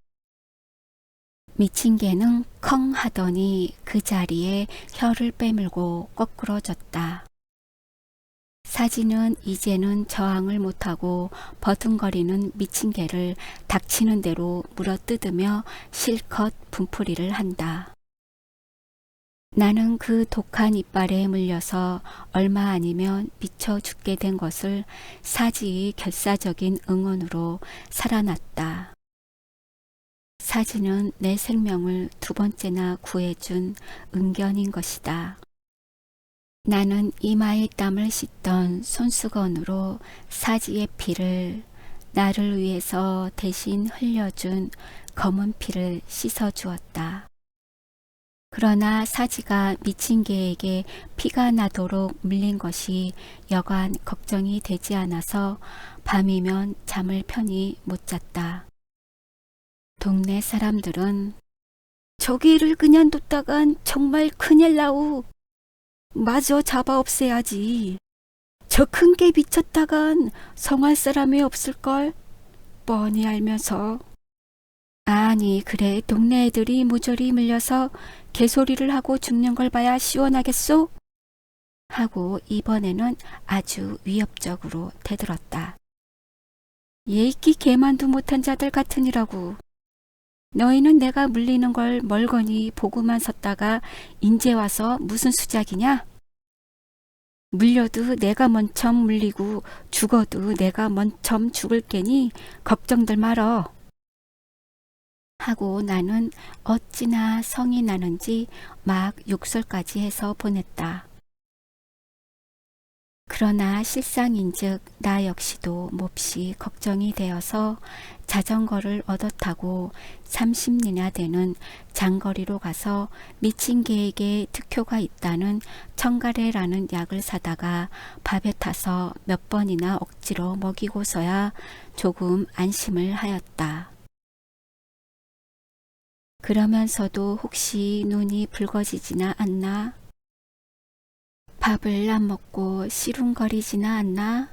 Speaker 1: 미친 개는 컹 하더니 그 자리에 혀를 빼물고 거꾸러졌다. 사지는 이제는 저항을 못하고 버둥거리는 미친 개를 닥치는 대로 물어뜯으며 실컷 분풀이를 한다. 나는 그 독한 이빨에 물려서 얼마 아니면 미쳐 죽게 된 것을 사지의 결사적인 응원으로 살아났다. 사지는 내 생명을 두 번째나 구해준 은견인 것이다. 나는 이마에 땀을 씻던 손수건으로 사지의 피를, 나를 위해서 대신 흘려준 검은 피를 씻어주었다. 그러나 사지가 미친 개에게 피가 나도록 물린 것이 여간 걱정이 되지 않아서 밤이면 잠을 편히 못 잤다. 동네 사람들은 저 개를 그냥 뒀다간 정말 큰일 나우. 마저 잡아 없애야지. 저 큰 개 미쳤다간 성할 사람이 없을걸. 뻔히 알면서. 아니 그래 동네 애들이 모조리 물려서 개소리를 하고 죽는 걸 봐야 시원하겠소? 하고 이번에는 아주 위협적으로 대들었다. 예끼 개만도 못한 자들 같으니라고. 너희는 내가 물리는 걸 멀거니 보고만 섰다가 인제 와서 무슨 수작이냐? 물려도 내가 먼저 물리고 죽어도 내가 먼저 죽을 게니 걱정들 말어. 하고 나는 어찌나 성이 나는지 막 욕설까지 해서 보냈다. 그러나 실상인즉 나 역시도 몹시 걱정이 되어서 자전거를 얻어 타고 30리나 되는 장거리로 가서 미친 개에게 특효가 있다는 청가래라는 약을 사다가 밥에 타서 몇 번이나 억지로 먹이고서야 조금 안심을 하였다. 그러면서도 혹시 눈이 붉어지지나 않나? 밥을 안 먹고 시름거리지나 않나?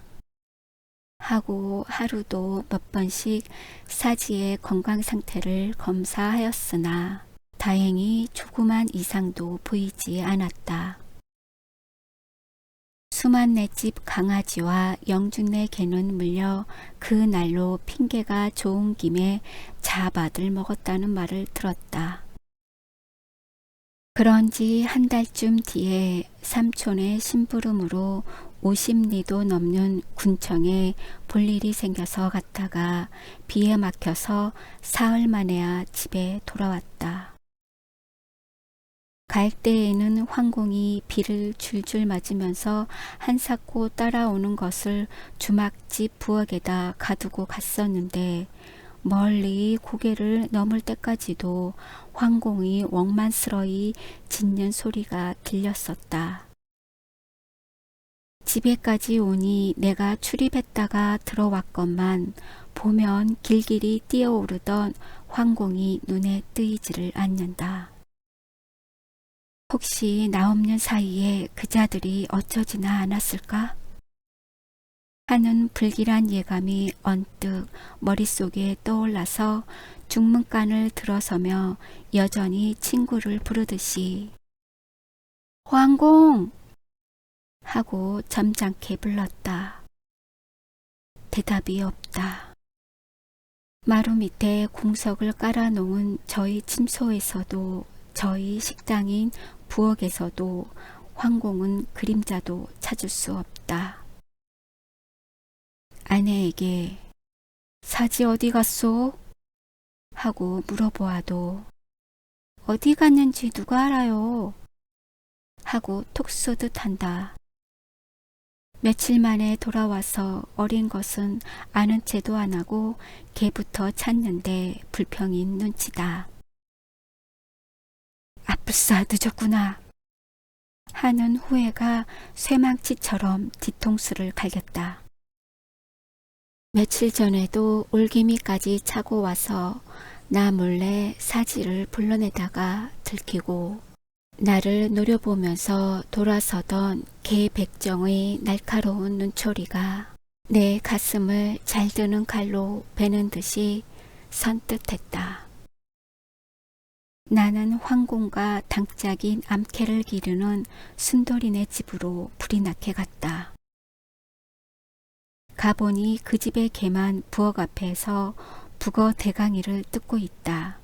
Speaker 1: 하고 하루도 몇 번씩 사지의 건강 상태를 검사하였으나 다행히 조그만 이상도 보이지 않았다. 수만네 집 강아지와 영준네 개는 물려 그 날로 핑계가 좋은 김에 자밥을 먹었다는 말을 들었다. 그런지 한 달쯤 뒤에 삼촌의 심부름으로 50리도 넘는 군청에 볼 일이 생겨서 갔다가 비에 막혀서 사흘 만에야 집에 돌아왔다. 갈 때에는 황공이 비를 줄줄 맞으면서 한사코 따라오는 것을 주막집 부엌에다 가두고 갔었는데 멀리 고개를 넘을 때까지도 황공이 원만스러이 짖는 소리가 들렸었다. 집에까지 오니 내가 출입했다가 들어왔건만 보면 길길이 뛰어오르던 황공이 눈에 뜨이지를 않는다. 혹시 나 없는 사이에 그자들이 어쩌지나 않았을까? 하는 불길한 예감이 언뜻 머릿속에 떠올라서 중문간을 들어서며 여전히 친구를 부르듯이 황공! 하고 점잖게 불렀다. 대답이 없다. 마루 밑에 공석을 깔아놓은 저희 침소에서도 저희 식당인 부엌에서도 황공은 그림자도 찾을 수 없다. 아내에게 사지 어디 갔소? 하고 물어보아도 어디 갔는지 누가 알아요? 하고 톡 쏘듯 한다. 며칠 만에 돌아와서 어린 것은 아는 체도 안 하고 개부터 찾는데 불평인 눈치다. 아뿔싸 늦었구나 하는 후회가 쇠망치처럼 뒤통수를 갈겼다. 며칠 전에도 올개미까지 차고 와서 나 몰래 사지를 불러내다가 들키고 나를 노려보면서 돌아서던 개 백정의 날카로운 눈초리가 내 가슴을 잘 드는 칼로 베는 듯이 선뜻했다. 나는 황공과 당짝인 암캐를 기르는 순돌이네 집으로 불이 나게 갔다. 가보니 그 집의 개만 부엌 앞에서 북어 대강이를 뜯고 있다.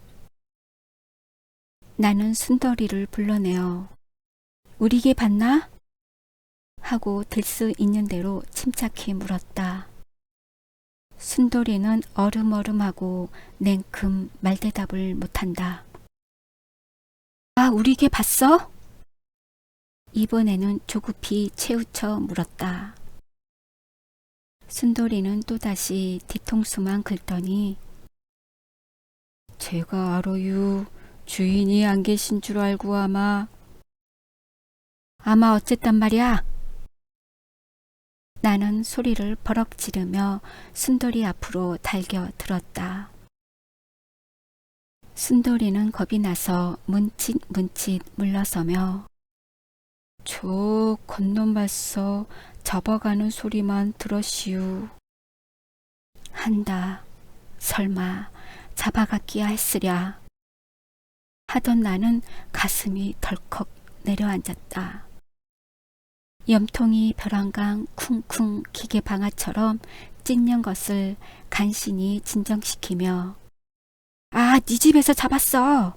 Speaker 1: 나는 순돌이를 불러내어 우리 개 봤나? 하고 들 수 있는 대로 침착히 물었다. 순돌이는 얼음얼음하고 냉큼 말대답을 못한다. 아, 우리 개 봤어? 이번에는 조급히 채우쳐 물었다. 순돌이는 또다시 뒤통수만 긁더니 제가 알아요. 주인이 안 계신 줄 알고 아마 어쨌단 말이야. 나는 소리를 버럭 지르며 순돌이 앞으로 달겨 들었다. 순돌이는 겁이 나서 문칫문칫 물러서며 저 건넌 봤어. 잡아가는 소리만 들었시우. 한다. 설마 잡아갔기야 했으랴. 하던 나는 가슴이 덜컥 내려앉았다. 염통이 벼랑강 쿵쿵 기계방아처럼 찢는 것을 간신히 진정시키며 아, 네 집에서 잡았어!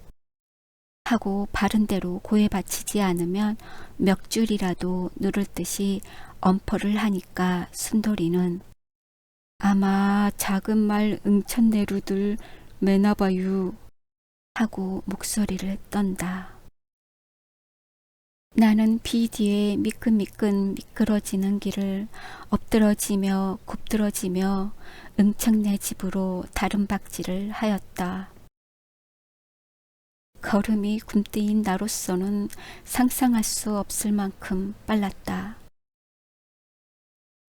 Speaker 1: 하고 바른대로 고해 바치지 않으면 몇 줄이라도 누를 듯이 엄포를 하니까 순돌이는 아마 작은 말 응천내루들 매나봐유 하고 목소리를 떤다. 나는 비 뒤에 미끈미끈 미끄러지는 길을 엎드러지며 굽드러지며 응청내 집으로 다름박질을 하였다. 걸음이 굼뜨인 나로서는 상상할 수 없을 만큼 빨랐다.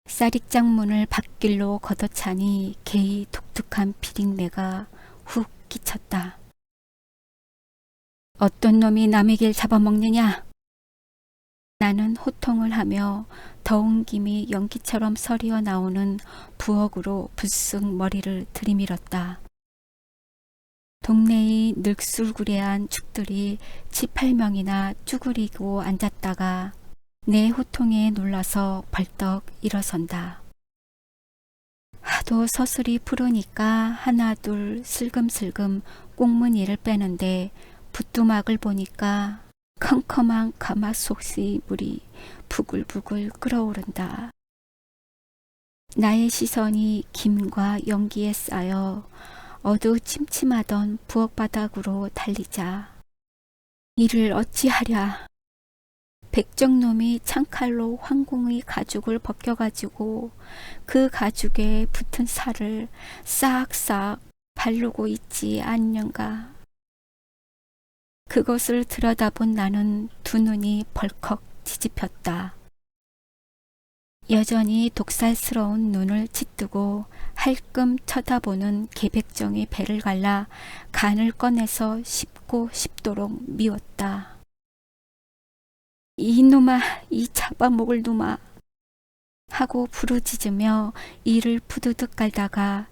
Speaker 1: 쌀익장 문을 밭길로 걷어차니 개의 독특한 비린내가 훅 끼쳤다. 어떤 놈이 남의 길 잡아먹느냐? 나는 호통을 하며 더운 김이 연기처럼 서리어 나오는 부엌으로 불쑥 머리를 들이밀었다. 동네의 늙술구레한 축들이 7~8명이나 쭈그리고 앉았다가 내 호통에 놀라서 벌떡 일어선다. 하도 서슬이 푸르니까 하나 둘 슬금슬금 꽁무니를 빼는데 부뚜막을 보니까 컴컴한 가마솥의 물이 부글부글 끓어오른다. 나의 시선이 김과 연기에 쌓여 어두침침하던 부엌 바닥으로 달리자 이를 어찌하랴. 백정놈이 창칼로 황공의 가죽을 벗겨가지고 그 가죽에 붙은 살을 싹싹 바르고 있지 않는가. 그것을 들여다본 나는 두 눈이 벌컥 뒤집혔다. 여전히 독살스러운 눈을 짓뜨고 할끔 쳐다보는 개백정의 배를 갈라 간을 꺼내서 씹고 싶도록 미웠다. 이놈아, 이 잡아먹을 놈아 하고 부르짖으며 이를 부두둑 깔다가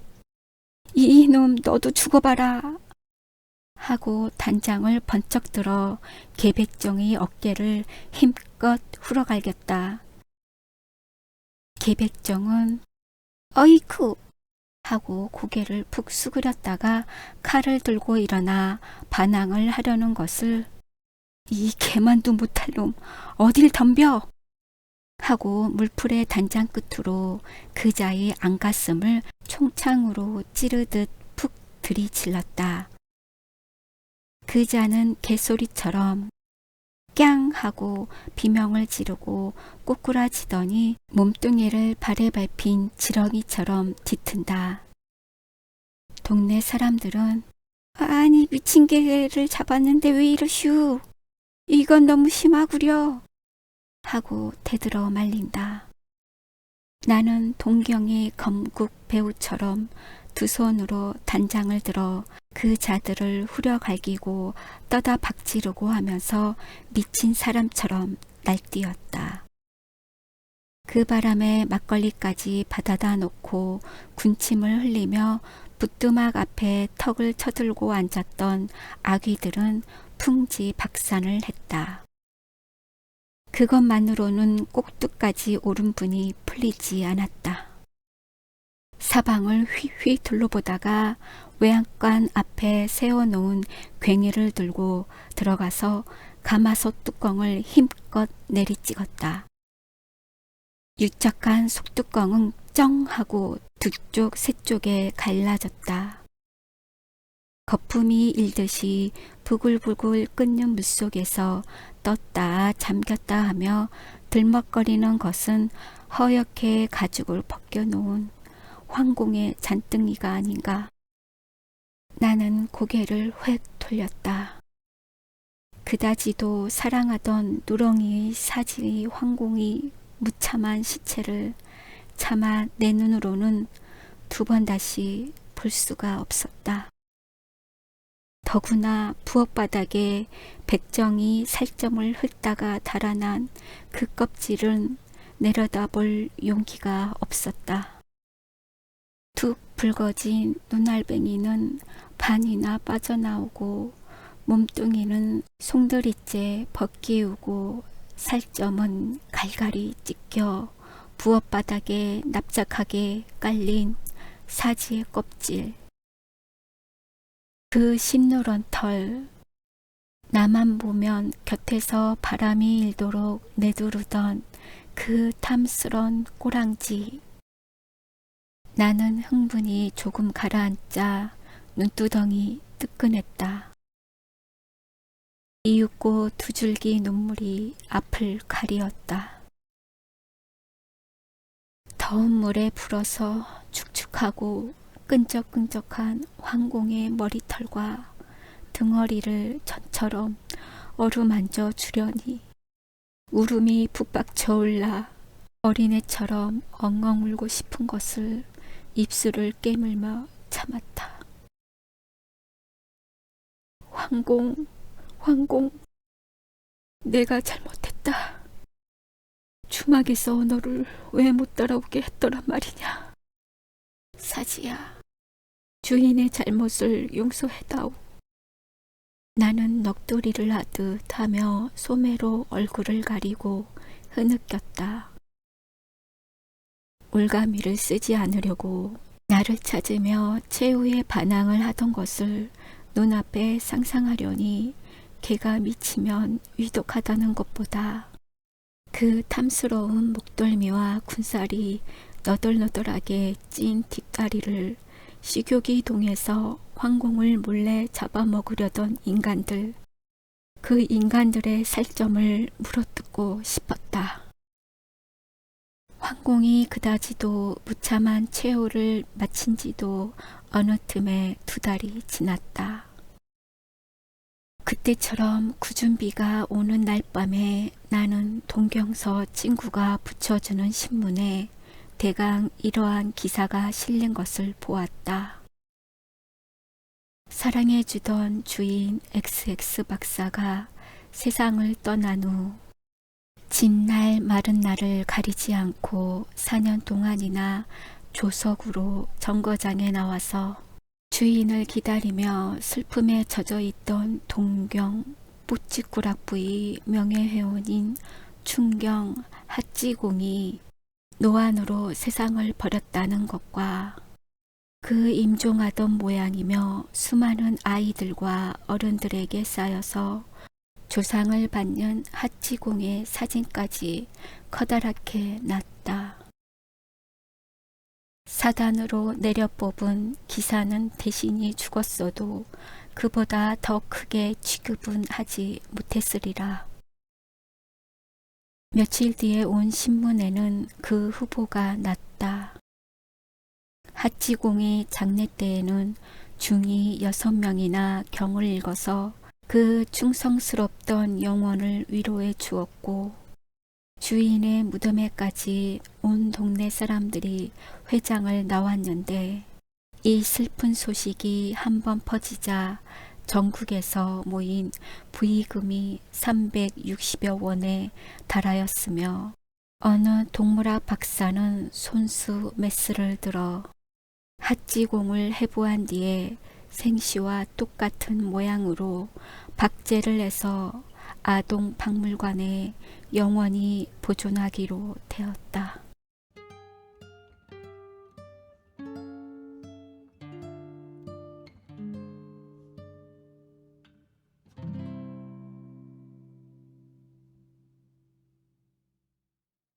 Speaker 1: 이놈 너도 죽어봐라 하고 단장을 번쩍 들어 개백정의 어깨를 힘껏 후려갈겼다. 개백정은 어이쿠 하고 고개를 푹 수그렸다가 칼을 들고 일어나 반항을 하려는 것을 이 개만도 못할 놈 어딜 덤벼 하고 물풀의 단장 끝으로 그자의 안가슴을 총창으로 찌르듯 푹 들이질렀다. 그자는 개소리처럼 꺄앙 하고 비명을 지르고 꼬꾸라지더니 몸뚱이를 발에 밟힌 지렁이처럼 뒤튼다. 동네 사람들은 아니 미친 개를 잡았는데 왜 이러슈. 이건 너무 심하구려 하고 대들어 말린다. 나는 동경의 검국 배우처럼 두 손으로 단장을 들어 그 자들을 후려갈기고 떠다 박지르고 하면서 미친 사람처럼 날뛰었다. 그 바람에 막걸리까지 받아다 놓고 군침을 흘리며 부뚜막 앞에 턱을 쳐들고 앉았던 아귀들은 풍지박산을 했다. 그것만으로는 꼭두까지 오른 분이 풀리지 않았다. 사방을 휘휘 둘러보다가 외양간 앞에 세워놓은 괭이를 들고 들어가서 가마솥 뚜껑을 힘껏 내리찍었다. 유착한 속뚜껑은 쩡 하고 두 쪽, 세 쪽에 갈라졌다. 거품이 일듯이 부글부글 끓는 물속에서 떴다 잠겼다 하며 들먹거리는 것은 허옇게 가죽을 벗겨놓은 황공의 잔등이가 아닌가. 나는 고개를 획 돌렸다. 그다지도 사랑하던 누렁이의 사지 황공이 무참한 시체를 차마 내 눈으로는 두 번 다시 볼 수가 없었다. 더구나 부엌바닥에 백정이 살점을 훑다가 달아난 그 껍질은 내려다볼 용기가 없었다. 툭 붉어진 눈알뱅이는 반이나 빠져나오고 몸뚱이는 송두리째 벗기우고 살점은 갈갈이 찢겨 부엌바닥에 납작하게 깔린 사지의 껍질. 그 심노란 털, 나만 보면 곁에서 바람이 일도록 내두르던 그 탐스런 꼬랑지. 나는 흥분이 조금 가라앉자 눈두덩이 뜨끈했다. 이윽고 두 줄기 눈물이 앞을 가리었다. 더운 물에 불어서 축축하고 끈적끈적한 황공의 머리털과 등허리를 전처럼 어루만져 주려니 울음이 북박쳐 올라 어린애처럼 엉엉 울고 싶은 것을 입술을 깨물며 참았다. 황공, 황공, 내가 잘못했다. 주막에서 너를 왜 못 따라오게 했더란 말이냐. 사지야, 주인의 잘못을 용서해다오. 나는 넋두리를 하듯 하며 소매로 얼굴을 가리고 흐느꼈다. 올가미를 쓰지 않으려고 나를 찾으며 최후의 반항을 하던 것을 눈앞에 상상하려니 개가 미치면 위독하다는 것보다 그 탐스러운 목덜미와 군살이 너덜너덜하게 찐 뒷다리를 식욕이 동해서 황공을 몰래 잡아먹으려던 인간들, 그 인간들의 살점을 물어뜯고 싶었다. 황공이 그다지도 무참한 최후를 마친 지도 어느 틈에 2달이 지났다. 그때처럼 굳은 비가 오는 날 밤에 나는 동경서 친구가 붙여주는 신문에 대강 이러한 기사가 실린 것을 보았다. 사랑해주던 주인 XX 박사가 세상을 떠난 후 진날 마른 날을 가리지 않고 4년 동안이나 조석으로 정거장에 나와서 주인을 기다리며 슬픔에 젖어있던 동경 뿌찌꾸락부의 명예회원인 충경 핫지공이 노안으로 세상을 버렸다는 것과 그 임종하던 모양이며 수많은 아이들과 어른들에게 쌓여서 조상을 받는 핫지공의 사진까지 커다랗게 났다. 사단으로 내려뽑은 기사는 대신이 죽었어도 그보다 더 크게 취급은 하지 못했으리라. 며칠 뒤에 온 신문에는 그 후보가 났다. 핫지공이 장례 때에는 중이 6명이나 경을 읽어서 그 충성스럽던 영혼을 위로해 주었고 주인의 무덤에까지 온 동네 사람들이 회장을 나왔는데 이 슬픈 소식이 한번 퍼지자 전국에서 모인 부의금이 360여 원에 달하였으며 어느 동물학 박사는 손수 메스를 들어 핫지공을 해부한 뒤에 생시와 똑같은 모양으로 박제를 해서 아동 박물관에 영원히 보존하기로 되었다.